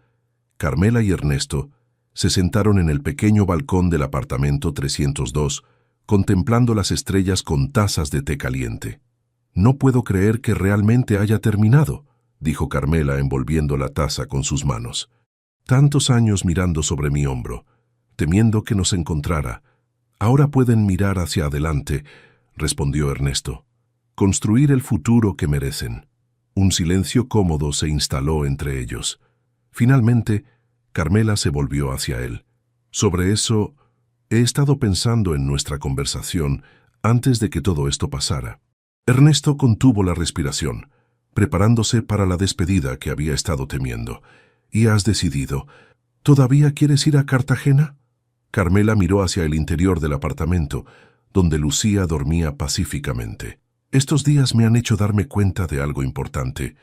S1: Carmela y Ernesto se sentaron en el pequeño balcón del apartamento 302, contemplando las estrellas con tazas de té caliente. «No puedo creer que realmente haya terminado», dijo Carmela envolviendo la taza con sus manos. «Tantos años mirando sobre mi hombro, temiendo que nos encontrara. Ahora pueden mirar hacia adelante», respondió Ernesto. «Construir el futuro que merecen». Un silencio cómodo se instaló entre ellos. Finalmente, Carmela se volvió hacia él. «Sobre eso, he estado pensando en nuestra conversación antes de que todo esto pasara». Ernesto contuvo la respiración, preparándose para la despedida que había estado temiendo. «¿Y has decidido? ¿Todavía quieres ir a Cartagena?» Carmela miró hacia el interior del apartamento, donde Lucía dormía pacíficamente. «Estos días me han hecho darme cuenta de algo importante.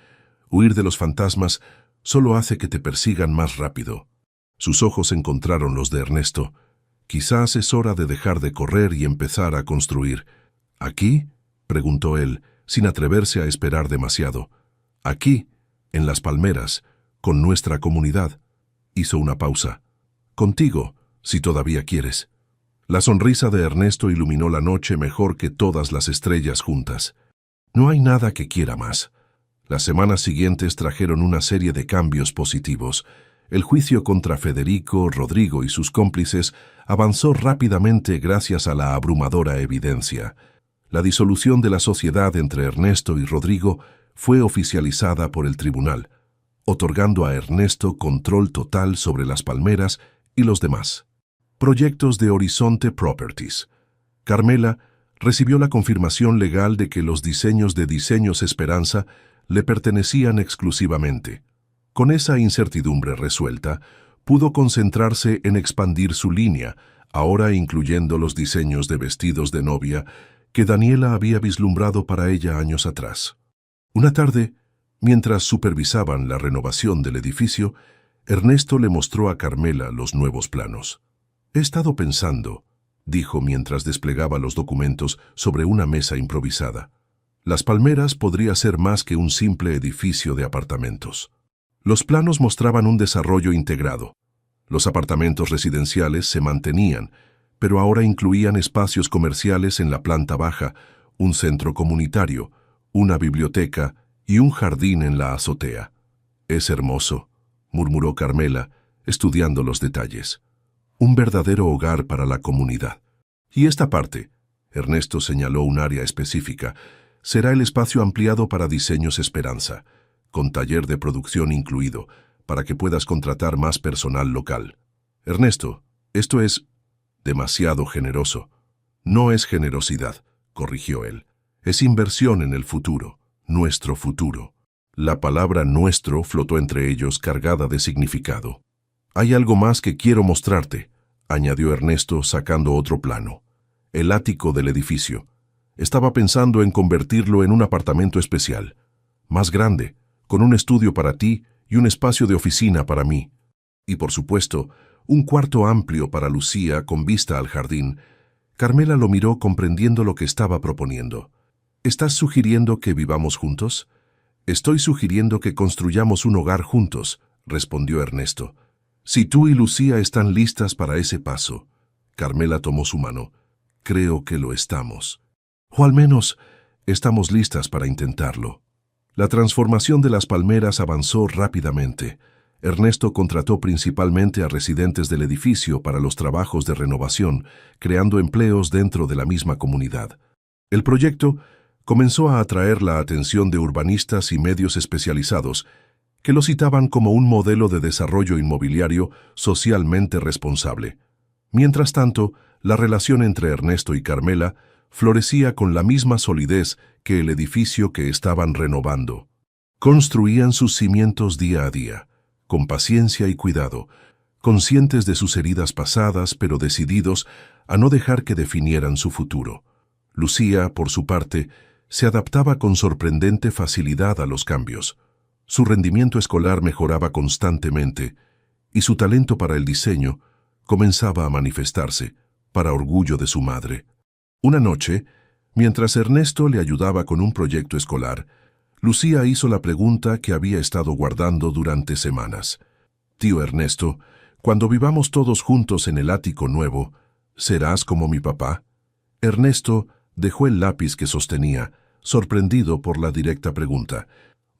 S1: Huir de los fantasmas solo hace que te persigan más rápido». Sus ojos encontraron los de Ernesto. «Quizás es hora de dejar de correr y empezar a construir». «¿Aquí?», preguntó él, sin atreverse a esperar demasiado. «Aquí, en Las Palmeras, con nuestra comunidad». Hizo una pausa. «Contigo, si todavía quieres». La sonrisa de Ernesto iluminó la noche mejor que todas las estrellas juntas. «No hay nada que quiera más». Las semanas siguientes trajeron una serie de cambios positivos. El juicio contra Federico, Rodrigo y sus cómplices avanzó rápidamente gracias a la abrumadora evidencia. La disolución de la sociedad entre Ernesto y Rodrigo fue oficializada por el tribunal, otorgando a Ernesto control total sobre Las Palmeras y los demás. Proyectos de Horizonte Properties. Carmela recibió la confirmación legal de que los diseños de Diseños Esperanza le pertenecían exclusivamente. Con esa incertidumbre resuelta, pudo concentrarse en expandir su línea, ahora incluyendo los diseños de vestidos de novia que Daniela había vislumbrado para ella años atrás. Una tarde, mientras supervisaban la renovación del edificio, Ernesto le mostró a Carmela los nuevos planos. «He estado pensando», dijo mientras desplegaba los documentos sobre una mesa improvisada. «Las Palmeras podría ser más que un simple edificio de apartamentos». Los planos mostraban un desarrollo integrado. Los apartamentos residenciales se mantenían, pero ahora incluían espacios comerciales en la planta baja, un centro comunitario, una biblioteca y un jardín en la azotea. «Es hermoso», murmuró Carmela, estudiando los detalles. «Un verdadero hogar para la comunidad. Y esta parte», Ernesto señaló un área específica, «será el espacio ampliado para Diseños Esperanza, con taller de producción incluido, para que puedas contratar más personal local». «Ernesto, esto es demasiado generoso». «No es generosidad», corrigió él. «Es inversión en el futuro, nuestro futuro». La palabra «nuestro» flotó entre ellos cargada de significado. «Hay algo más que quiero mostrarte», añadió Ernesto sacando otro plano. El ático del edificio. Estaba pensando en convertirlo en un apartamento especial, más grande, con un estudio para ti y un espacio de oficina para mí. Y por supuesto, un cuarto amplio para Lucía con vista al jardín. Carmela lo miró comprendiendo lo que estaba proponiendo. «¿Estás sugiriendo que vivamos juntos?» «Estoy sugiriendo que construyamos un hogar juntos», respondió Ernesto. «Si tú y Lucía están listas para ese paso». Carmela tomó su mano. «Creo que lo estamos. O al menos, estamos listas para intentarlo». La transformación de las palmeras avanzó rápidamente. Ernesto contrató principalmente a residentes del edificio para los trabajos de renovación, creando empleos dentro de la misma comunidad. El proyecto comenzó a atraer la atención de urbanistas y medios especializados, que lo citaban como un modelo de desarrollo inmobiliario socialmente responsable. Mientras tanto, la relación entre Ernesto y Carmela florecía con la misma solidez que el edificio que estaban renovando. Construían sus cimientos día a día, con paciencia y cuidado, conscientes de sus heridas pasadas, pero decididos a no dejar que definieran su futuro. Lucía, por su parte, se adaptaba con sorprendente facilidad a los cambios. Su rendimiento escolar mejoraba constantemente y su talento para el diseño comenzaba a manifestarse, para orgullo de su madre. Una noche, mientras Ernesto le ayudaba con un proyecto escolar, Lucía hizo la pregunta que había estado guardando durante semanas. «Tío Ernesto, cuando vivamos todos juntos en el ático nuevo, ¿serás como mi papá?» Ernesto dejó el lápiz que sostenía, sorprendido por la directa pregunta.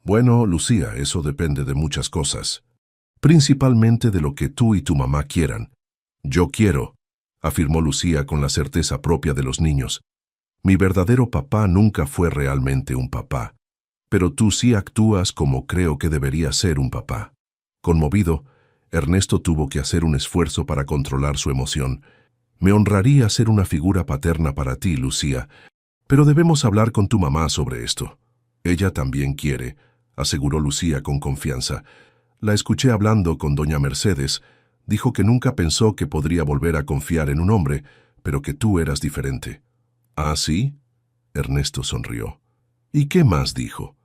S1: «Bueno, Lucía, eso depende de muchas cosas. Principalmente de lo que tú y tu mamá quieran». «Yo quiero», afirmó Lucía con la certeza propia de los niños. «Mi verdadero papá nunca fue realmente un papá. Pero tú sí actúas como creo que debería ser un papá». Conmovido, Ernesto tuvo que hacer un esfuerzo para controlar su emoción. «Me honraría ser una figura paterna para ti, Lucía, pero debemos hablar con tu mamá sobre esto». «Ella también quiere», aseguró Lucía con confianza. «La escuché hablando con doña Mercedes. Dijo que nunca pensó que podría volver a confiar en un hombre, pero que tú eras diferente». «¿Ah, sí?» Ernesto sonrió. «¿Y qué más dijo?»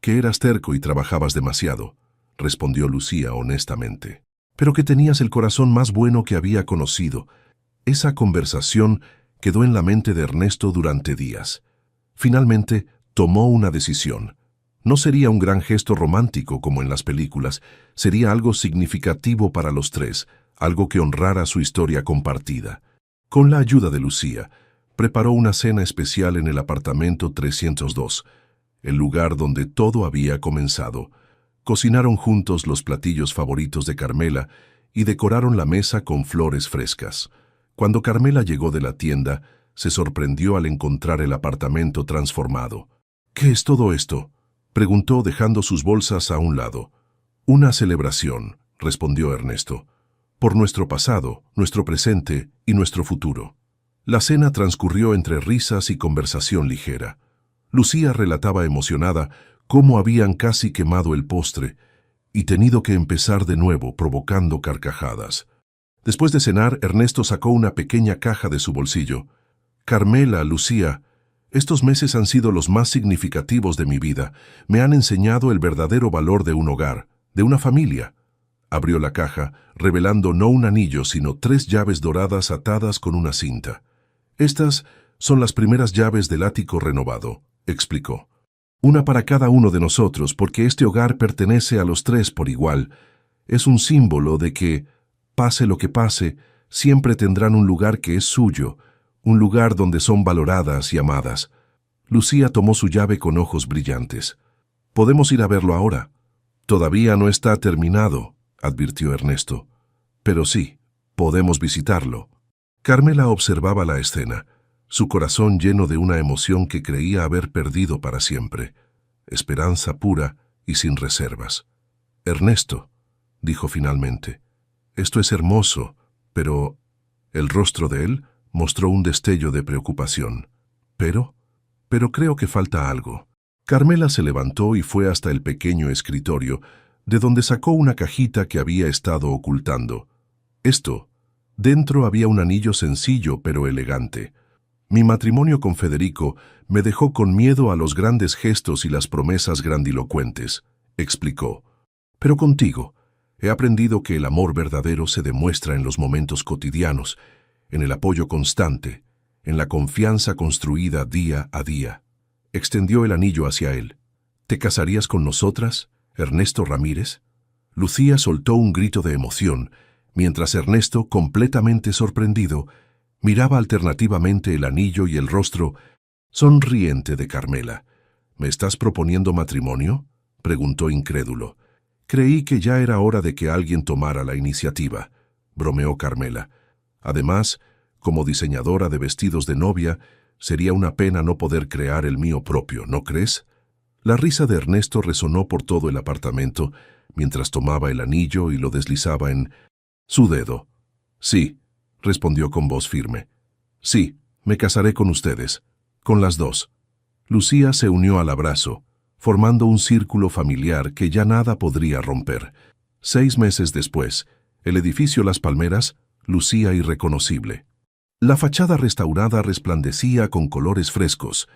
S1: «Que eras terco y trabajabas demasiado», respondió Lucía honestamente. «Pero que tenías el corazón más bueno que había conocido». Esa conversación quedó en la mente de Ernesto durante días. Finalmente, tomó una decisión. No sería un gran gesto romántico como en las películas, sería algo significativo para los tres, algo que honrara su historia compartida. Con la ayuda de Lucía, preparó una cena especial en el apartamento 302, el lugar donde todo había comenzado. Cocinaron juntos los platillos favoritos de Carmela y decoraron la mesa con flores frescas. Cuando Carmela llegó de la tienda, se sorprendió al encontrar el apartamento transformado. «¿Qué es todo esto?», preguntó dejando sus bolsas a un lado. «Una celebración», respondió Ernesto, «por nuestro pasado, nuestro presente y nuestro futuro». La cena transcurrió entre risas y conversación ligera. Lucía relataba emocionada cómo habían casi quemado el postre y tenido que empezar de nuevo provocando carcajadas. Después de cenar, Ernesto sacó una pequeña caja de su bolsillo. «Carmela, Lucía, estos meses han sido los más significativos de mi vida. Me han enseñado el verdadero valor de un hogar, de una familia». Abrió la caja, revelando no un anillo, sino 3 llaves doradas atadas con una cinta. «Estas son las primeras llaves del ático renovado», explicó. «Una para cada uno de nosotros, porque este hogar pertenece a los 3 por igual. Es un símbolo de que Pase lo que pase, siempre tendrán un lugar que es suyo, un lugar donde son valoradas y amadas. Lucía tomó su llave con ojos brillantes. «Podemos ir a verlo ahora». «Todavía no está terminado», advirtió Ernesto. «Pero sí, podemos visitarlo». Carmela observaba la escena, su corazón lleno de una emoción que creía haber perdido para siempre. Esperanza pura y sin reservas. «Ernesto», dijo finalmente, «esto es hermoso, pero...» El rostro de él mostró un destello de preocupación. «¿Pero? Pero creo que falta algo». Carmela se levantó y fue hasta el pequeño escritorio, de donde sacó una cajita que había estado ocultando. Esto, dentro había un anillo sencillo pero elegante. «Mi matrimonio con Federico me dejó con miedo a los grandes gestos y las promesas grandilocuentes», explicó. «Pero contigo, he aprendido que el amor verdadero se demuestra en los momentos cotidianos, en el apoyo constante, en la confianza construida día a día». Extendió el anillo hacia él. «¿Te casarías con nosotras, Ernesto Ramírez?» Lucía soltó un grito de emoción, mientras Ernesto, completamente sorprendido, miraba alternativamente el anillo y el rostro sonriente de Carmela. «¿Me estás proponiendo matrimonio?», preguntó incrédulo. «Creí que ya era hora de que alguien tomara la iniciativa», bromeó Carmela. «Además, como diseñadora de vestidos de novia, sería una pena no poder crear el mío propio, ¿no crees?». La risa de Ernesto resonó por todo el apartamento, mientras tomaba el anillo y lo deslizaba en su dedo. «Sí», respondió con voz firme. «Sí, me casaré con ustedes, con las dos». Lucía se unió al abrazo, formando un círculo familiar que ya nada podría romper. 6 meses después, el edificio Las Palmeras lucía irreconocible. La fachada restaurada resplandecía con colores frescos,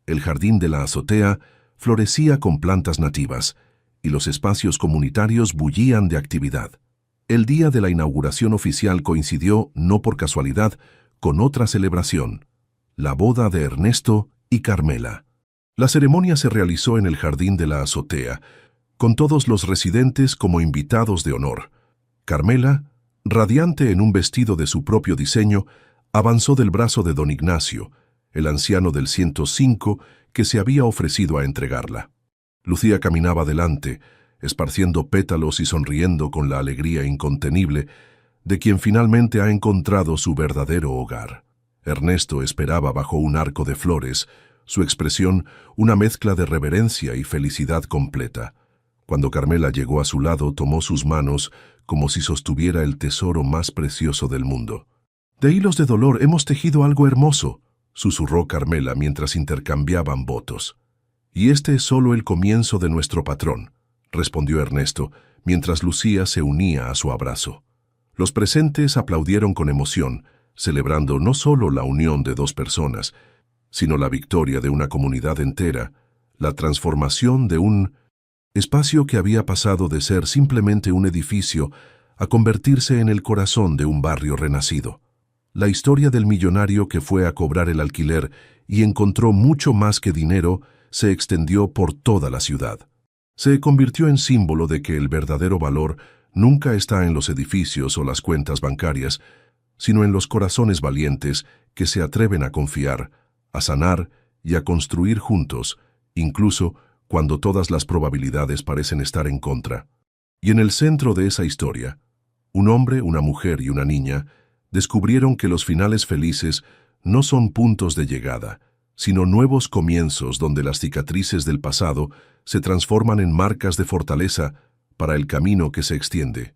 S1: el jardín de la azotea florecía con plantas nativas, y los espacios comunitarios bullían de actividad. El día de la inauguración oficial coincidió, no por casualidad, con otra celebración, la boda de Ernesto y Carmela. La ceremonia se realizó en el jardín de la azotea, con todos los residentes como invitados de honor. Carmela, radiante en un vestido de su propio diseño, avanzó del brazo de don Ignacio, el anciano del 105, que se había ofrecido a entregarla. Lucía caminaba delante, esparciendo pétalos y sonriendo con la alegría incontenible de quien finalmente ha encontrado su verdadero hogar. Ernesto esperaba bajo un arco de flores, su expresión una mezcla de reverencia y felicidad completa. Cuando Carmela llegó a su lado, tomó sus manos como si sostuviera el tesoro más precioso del mundo. «De hilos de dolor hemos tejido algo hermoso», susurró Carmela mientras intercambiaban votos. «Y este es solo el comienzo de nuestro patrón», respondió Ernesto, mientras Lucía se unía a su abrazo. Los presentes aplaudieron con emoción, celebrando no solo la unión de 2 personas, sino la victoria de una comunidad entera, la transformación de un espacio que había pasado de ser simplemente un edificio a convertirse en el corazón de un barrio renacido. La historia del millonario que fue a cobrar el alquiler y encontró mucho más que dinero se extendió por toda la ciudad. Se convirtió en símbolo de que el verdadero valor nunca está en los edificios o las cuentas bancarias, sino en los corazones valientes que se atreven a confiar, a sanar y a construir juntos, incluso cuando todas las probabilidades parecen estar en contra. Y en el centro de esa historia, un hombre, una mujer y una niña descubrieron que los finales felices no son puntos de llegada, sino nuevos comienzos donde las cicatrices del pasado se transforman en marcas de fortaleza para el camino que se extiende,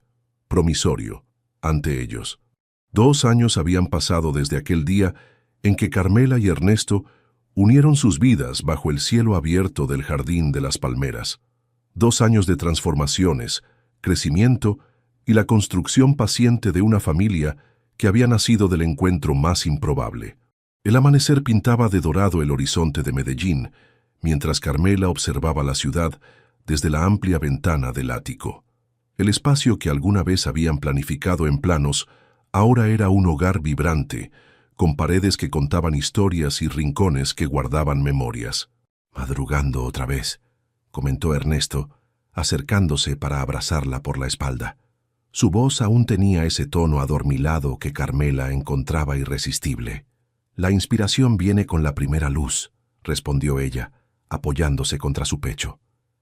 S1: promisorio, ante ellos. 2 años habían pasado desde aquel día en que Carmela y Ernesto unieron sus vidas bajo el cielo abierto del jardín de las palmeras. 2 años de transformaciones, crecimiento y la construcción paciente de una familia que había nacido del encuentro más improbable. El amanecer pintaba de dorado el horizonte de Medellín, mientras Carmela observaba la ciudad desde la amplia ventana del ático. El espacio que alguna vez habían planificado en planos ahora era un hogar vibrante, con paredes que contaban historias y rincones que guardaban memorias. «Madrugando otra vez», comentó Ernesto, acercándose para abrazarla por la espalda. Su voz aún tenía ese tono adormilado que Carmela encontraba irresistible. «La inspiración viene con la primera luz», respondió ella, apoyándose contra su pecho.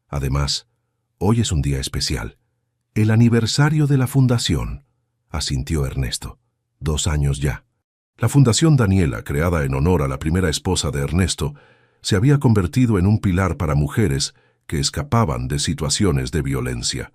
S1: «Además, hoy es un día especial. El aniversario de la fundación», asintió Ernesto. 2 años ya. La Fundación Daniela, creada en honor a la primera esposa de Ernesto, se había convertido en un pilar para mujeres que escapaban de situaciones de violencia.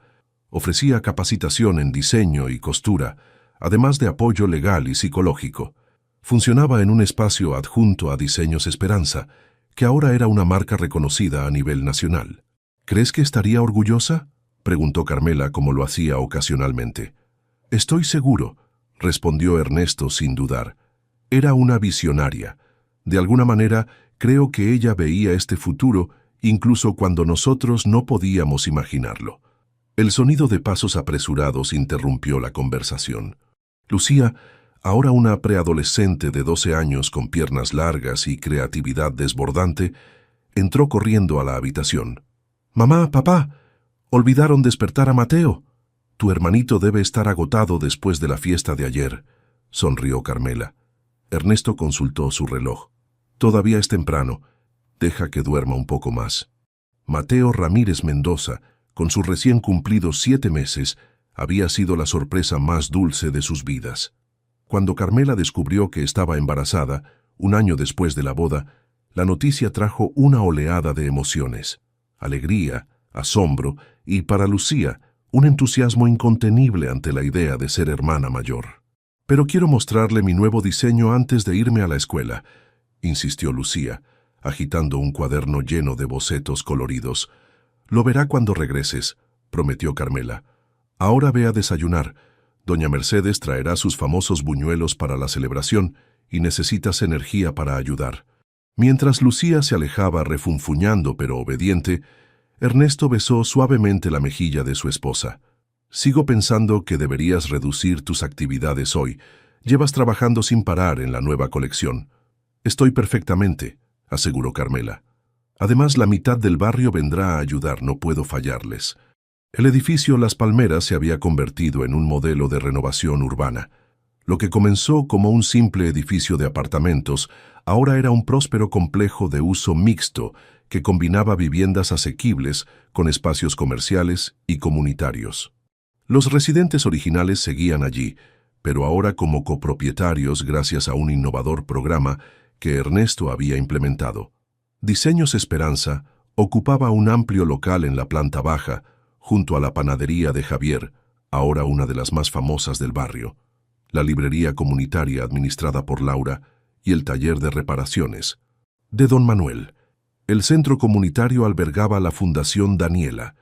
S1: Ofrecía capacitación en diseño y costura, además de apoyo legal y psicológico. Funcionaba en un espacio adjunto a Diseños Esperanza, que ahora era una marca reconocida a nivel nacional. «¿Crees que estaría orgullosa?», preguntó Carmela como lo hacía ocasionalmente. «Estoy seguro», respondió Ernesto sin dudar. Era una visionaria. De alguna manera, creo que ella veía este futuro incluso cuando nosotros no podíamos imaginarlo. El sonido de pasos apresurados interrumpió la conversación. Lucía, ahora una preadolescente de 12 años con piernas largas y creatividad desbordante, entró corriendo a la habitación. «Mamá, papá, olvidaron despertar a Mateo. Tu hermanito debe estar agotado después de la fiesta de ayer», sonrió Carmela. Ernesto consultó su reloj. «Todavía es temprano. Deja que duerma un poco más». Mateo Ramírez Mendoza, con sus recién cumplidos 7 meses, había sido la sorpresa más dulce de sus vidas. Cuando Carmela descubrió que estaba embarazada, 1 año después de la boda, la noticia trajo una oleada de emociones. Alegría, asombro y, para Lucía, un entusiasmo incontenible ante la idea de ser hermana mayor. «Pero quiero mostrarle mi nuevo diseño antes de irme a la escuela», insistió Lucía, agitando un cuaderno lleno de bocetos coloridos. «Lo verá cuando regreses», prometió Carmela. «Ahora ve a desayunar. Doña Mercedes traerá sus famosos buñuelos para la celebración y necesitas energía para ayudar». Mientras Lucía se alejaba refunfuñando pero obediente, Ernesto besó suavemente la mejilla de su esposa. «Sigo pensando que deberías reducir tus actividades hoy. Llevas trabajando sin parar en la nueva colección». «Estoy perfectamente», aseguró Carmela. «Además, la mitad del barrio vendrá a ayudar, no puedo fallarles». El edificio Las Palmeras se había convertido en un modelo de renovación urbana. Lo que comenzó como un simple edificio de apartamentos, ahora era un próspero complejo de uso mixto que combinaba viviendas asequibles con espacios comerciales y comunitarios. Los residentes originales seguían allí, pero ahora como copropietarios gracias a un innovador programa que Ernesto había implementado. Diseños Esperanza ocupaba un amplio local en la planta baja, junto a la panadería de Javier, ahora una de las más famosas del barrio, la librería comunitaria administrada por Laura y el taller de reparaciones de Don Manuel. El centro comunitario albergaba la Fundación Daniela,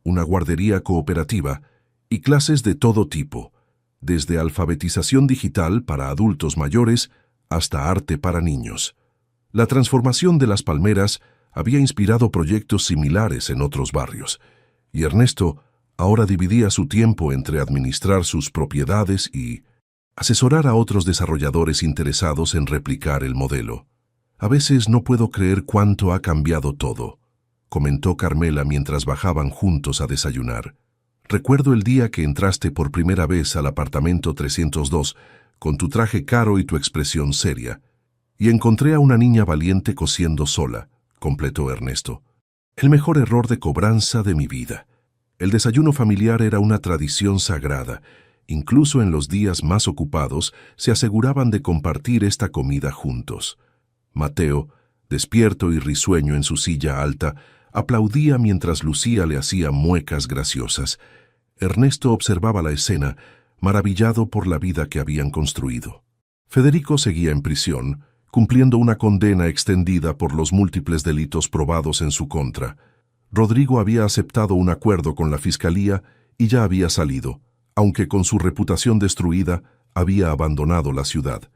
S1: una guardería cooperativa y clases de todo tipo, desde alfabetización digital para adultos mayores hasta arte para niños. La transformación de Las Palmeras había inspirado proyectos similares en otros barrios, y Ernesto ahora dividía su tiempo entre administrar sus propiedades y asesorar a otros desarrolladores interesados en replicar el modelo. «A veces no puedo creer cuánto ha cambiado todo», comentó Carmela mientras bajaban juntos a desayunar. «Recuerdo el día que entraste por primera vez al apartamento 302, con tu traje caro y tu expresión seria, y encontré a una niña valiente cosiendo sola», completó Ernesto. «El mejor error de cobranza de mi vida». El desayuno familiar era una tradición sagrada. Incluso en los días más ocupados se aseguraban de compartir esta comida juntos. Mateo, despierto y risueño en su silla alta, aplaudía mientras Lucía le hacía muecas graciosas. Ernesto observaba la escena, maravillado por la vida que habían construido. Federico seguía en prisión, cumpliendo una condena extendida por los múltiples delitos probados en su contra. Rodrigo había aceptado un acuerdo con la fiscalía y ya había salido, aunque con su reputación destruida había abandonado la ciudad.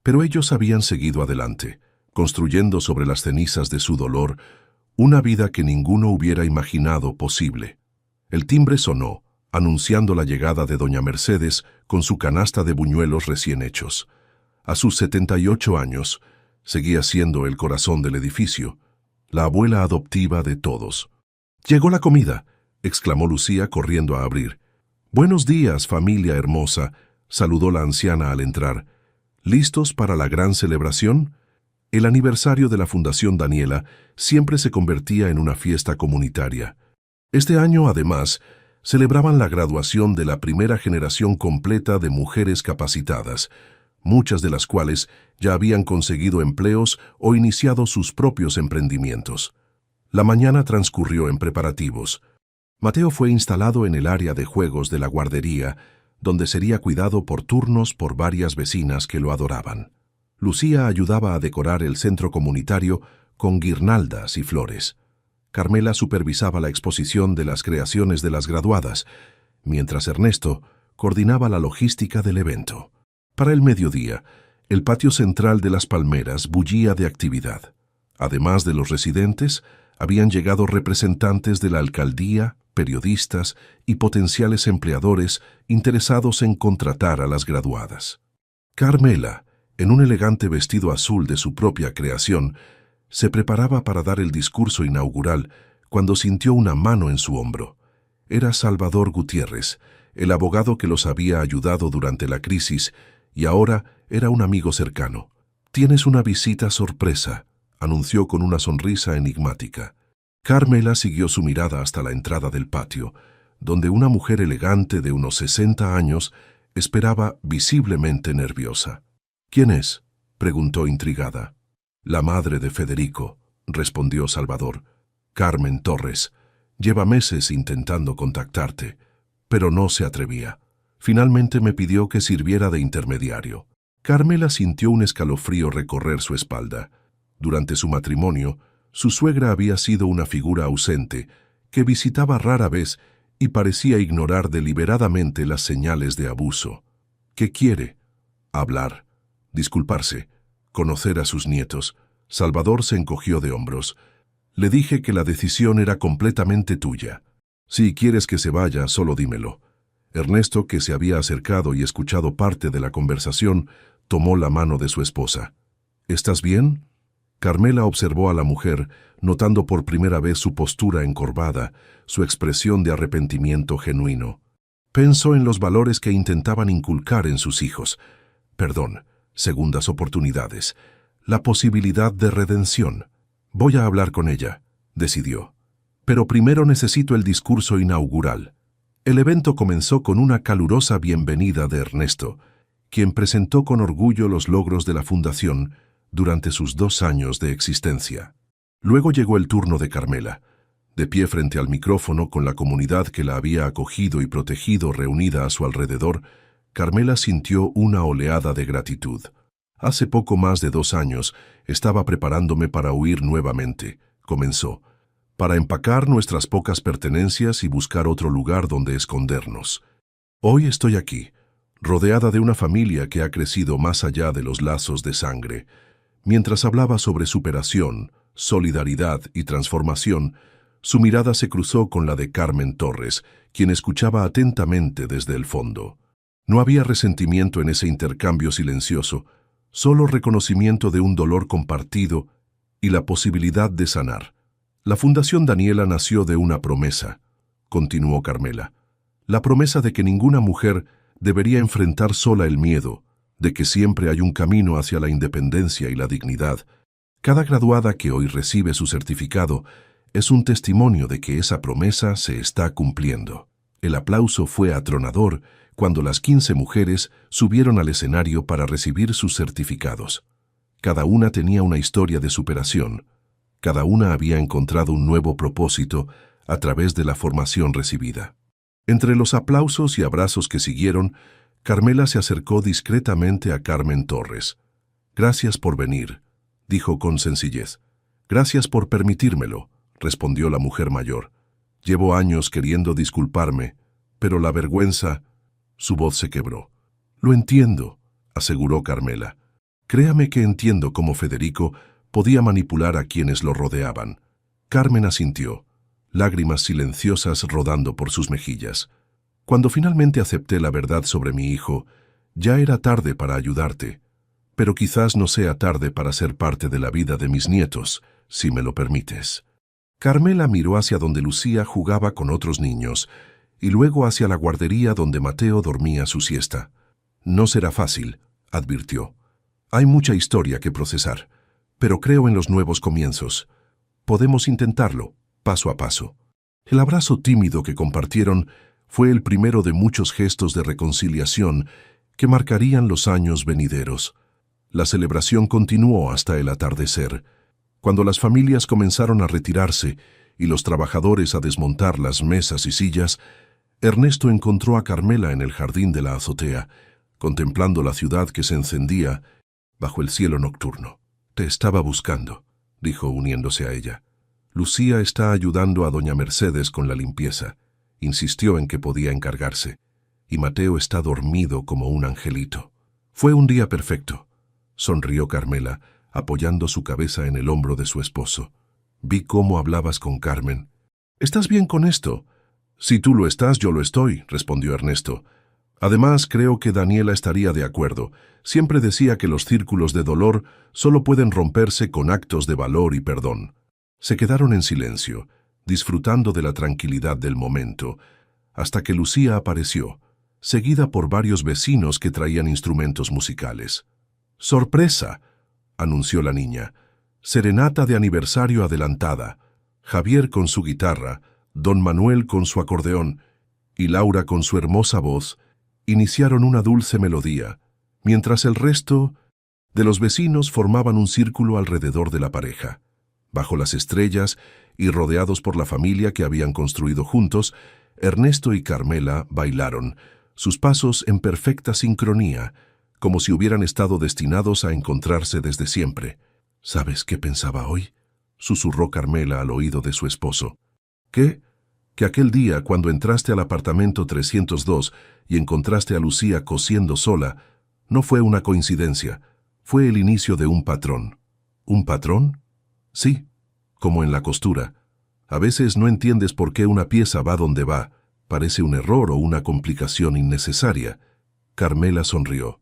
S1: Pero ellos habían seguido adelante, construyendo sobre las cenizas de su dolor una vida que ninguno hubiera imaginado posible. El timbre sonó, anunciando la llegada de doña Mercedes con su canasta de buñuelos recién hechos. A sus 78 años, seguía siendo el corazón del edificio, la abuela adoptiva de todos. «Llegó la comida», exclamó Lucía corriendo a abrir. Buenos días, familia hermosa, saludó la anciana al entrar. ¿Listos para la gran celebración? El aniversario de la Fundación Daniela siempre se convertía en una fiesta comunitaria. Este año, además, celebraban la graduación de la primera generación completa de mujeres capacitadas, muchas de las cuales ya habían conseguido empleos o iniciado sus propios emprendimientos. La mañana transcurrió en preparativos. Mateo fue instalado en el área de juegos de la guardería, donde sería cuidado por turnos por varias vecinas que lo adoraban. Lucía ayudaba a decorar el centro comunitario con guirnaldas y flores. Carmela supervisaba la exposición de las creaciones de las graduadas, mientras Ernesto coordinaba la logística del evento. Para el mediodía, el patio central de Las Palmeras bullía de actividad. Además de los residentes, habían llegado representantes de la alcaldía, periodistas y potenciales empleadores interesados en contratar a las graduadas. Carmela, en un elegante vestido azul de su propia creación, se preparaba para dar el discurso inaugural cuando sintió una mano en su hombro. Era Salvador Gutiérrez, el abogado que los había ayudado durante la crisis y ahora era un amigo cercano. «Tienes una visita sorpresa», anunció con una sonrisa enigmática. Carmela siguió su mirada hasta la entrada del patio, donde una mujer elegante de unos 60 años esperaba visiblemente nerviosa. «¿Quién es?», preguntó intrigada. «La madre de Federico», respondió Salvador. «Carmen Torres. Lleva meses intentando contactarte, pero no se atrevía. Finalmente me pidió que sirviera de intermediario». Carmela sintió un escalofrío recorrer su espalda. Durante su matrimonio, su suegra había sido una figura ausente, que visitaba rara vez y parecía ignorar deliberadamente las señales de abuso. «¿Qué quiere?» «Hablar. Disculparse. Conocer a sus nietos». Salvador se encogió de hombros. «Le dije que la decisión era completamente tuya. Si quieres que se vaya, solo dímelo». Ernesto, que se había acercado y escuchado parte de la conversación, tomó la mano de su esposa. «¿Estás bien?» Carmela observó a la mujer, notando por primera vez su postura encorvada, su expresión de arrepentimiento genuino. Pensó en los valores que intentaban inculcar en sus hijos. Perdón, segundas oportunidades, la posibilidad de redención. «Voy a hablar con ella», decidió. «Pero primero necesito el discurso inaugural». El evento comenzó con una calurosa bienvenida de Ernesto, quien presentó con orgullo los logros de la Fundación durante sus 2 años de existencia. Luego llegó el turno de Carmela. De pie frente al micrófono con la comunidad que la había acogido y protegido reunida a su alrededor, Carmela sintió una oleada de gratitud. «Hace poco más de 2 años estaba preparándome para huir nuevamente», comenzó, «para empacar nuestras pocas pertenencias y buscar otro lugar donde escondernos. Hoy estoy aquí, rodeada de una familia que ha crecido más allá de los lazos de sangre». Mientras hablaba sobre superación, solidaridad y transformación, su mirada se cruzó con la de Carmen Torres, quien escuchaba atentamente desde el fondo. No había resentimiento en ese intercambio silencioso, solo reconocimiento de un dolor compartido y la posibilidad de sanar. «La Fundación Daniela nació de una promesa», continuó Carmela. «La promesa de que ninguna mujer debería enfrentar sola el miedo, de que siempre hay un camino hacia la independencia y la dignidad. Cada graduada que hoy recibe su certificado es un testimonio de que esa promesa se está cumpliendo». El aplauso fue atronador cuando las 15 mujeres subieron al escenario para recibir sus certificados. Cada una tenía una historia de superación. Cada una había encontrado un nuevo propósito a través de la formación recibida. Entre los aplausos y abrazos que siguieron, Carmela se acercó discretamente a Carmen Torres. «Gracias por venir», dijo con sencillez. «Gracias por permitírmelo», respondió la mujer mayor. «Llevo años queriendo disculparme, pero la vergüenza...» Su voz se quebró. «Lo entiendo», aseguró Carmela. «Créame que entiendo cómo Federico podía manipular a quienes lo rodeaban». Carmen asintió, lágrimas silenciosas rodando por sus mejillas. «Cuando finalmente acepté la verdad sobre mi hijo, ya era tarde para ayudarte, pero quizás no sea tarde para ser parte de la vida de mis nietos, si me lo permites». Carmela miró hacia donde Lucía jugaba con otros niños, y luego hacia la guardería donde Mateo dormía su siesta. No será fácil, advirtió. Hay mucha historia que procesar, pero creo en los nuevos comienzos. Podemos intentarlo, paso a paso. El abrazo tímido que compartieron fue el primero de muchos gestos de reconciliación que marcarían los años venideros. La celebración continuó hasta el atardecer, cuando las familias comenzaron a retirarse y los trabajadores a desmontar las mesas y sillas. Ernesto encontró a Carmela en el jardín de la azotea, contemplando la ciudad que se encendía bajo el cielo nocturno. «Te estaba buscando», dijo uniéndose a ella. «Lucía está ayudando a doña Mercedes con la limpieza. Insistió en que podía encargarse. Y Mateo está dormido como un angelito». «Fue un día perfecto», sonrió Carmela, apoyando su cabeza en el hombro de su esposo. «Vi cómo hablabas con Carmen». «¿Estás bien con esto?» «Si tú lo estás, yo lo estoy», respondió Ernesto. «Además, creo que Daniela estaría de acuerdo. Siempre decía que los círculos de dolor solo pueden romperse con actos de valor y perdón». Se quedaron en silencio, disfrutando de la tranquilidad del momento, hasta que Lucía apareció, seguida por varios vecinos que traían instrumentos musicales. «¡Sorpresa!», anunció la niña. «Serenata de aniversario adelantada. Javier con su guitarra, don Manuel con su acordeón y Laura con su hermosa voz iniciaron una dulce melodía, mientras el resto de los vecinos formaban un círculo alrededor de la pareja. Bajo las estrellas y rodeados por la familia que habían construido juntos, Ernesto y Carmela bailaron, sus pasos en perfecta sincronía, como si hubieran estado destinados a encontrarse desde siempre. «¿Sabes qué pensaba hoy?», susurró Carmela al oído de su esposo. «¿Qué?». «Que aquel día, cuando entraste al apartamento 302 y encontraste a Lucía cosiendo sola, no fue una coincidencia, fue el inicio de un patrón». «¿Un patrón?». «Sí, como en la costura. A veces no entiendes por qué una pieza va donde va, parece un error o una complicación innecesaria». Carmela sonrió.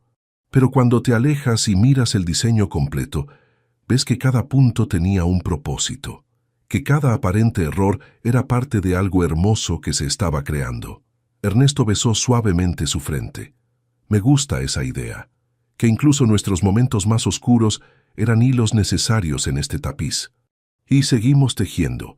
S1: «Pero cuando te alejas y miras el diseño completo, ves que cada punto tenía un propósito, que cada aparente error era parte de algo hermoso que se estaba creando». Ernesto besó suavemente su frente. «Me gusta esa idea, que incluso nuestros momentos más oscuros eran hilos necesarios en este tapiz». «Y seguimos tejiendo»,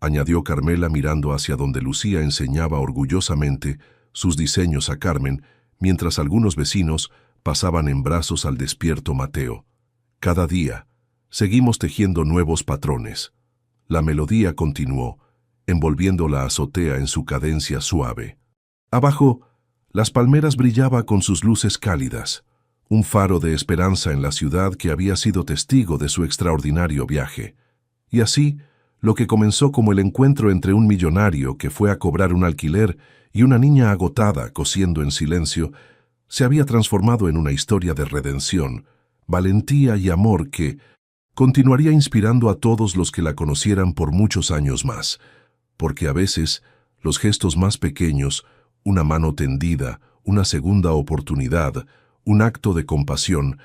S1: añadió Carmela mirando hacia donde Lucía enseñaba orgullosamente sus diseños a Carmen, mientras algunos vecinos pasaban en brazos al despierto Mateo. «Cada día, seguimos tejiendo nuevos patrones». La melodía continuó, envolviendo la azotea en su cadencia suave. Abajo, las palmeras brillaban con sus luces cálidas, un faro de esperanza en la ciudad que había sido testigo de su extraordinario viaje. Y así, lo que comenzó como el encuentro entre un millonario que fue a cobrar un alquiler y una niña agotada cosiendo en silencio, se había transformado en una historia de redención, valentía y amor que continuaría inspirando a todos los que la conocieran por muchos años más, porque a veces los gestos más pequeños, una mano tendida, una segunda oportunidad, un acto de compasión,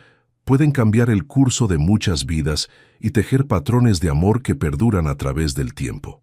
S1: pueden cambiar el curso de muchas vidas y tejer patrones de amor que perduran a través del tiempo.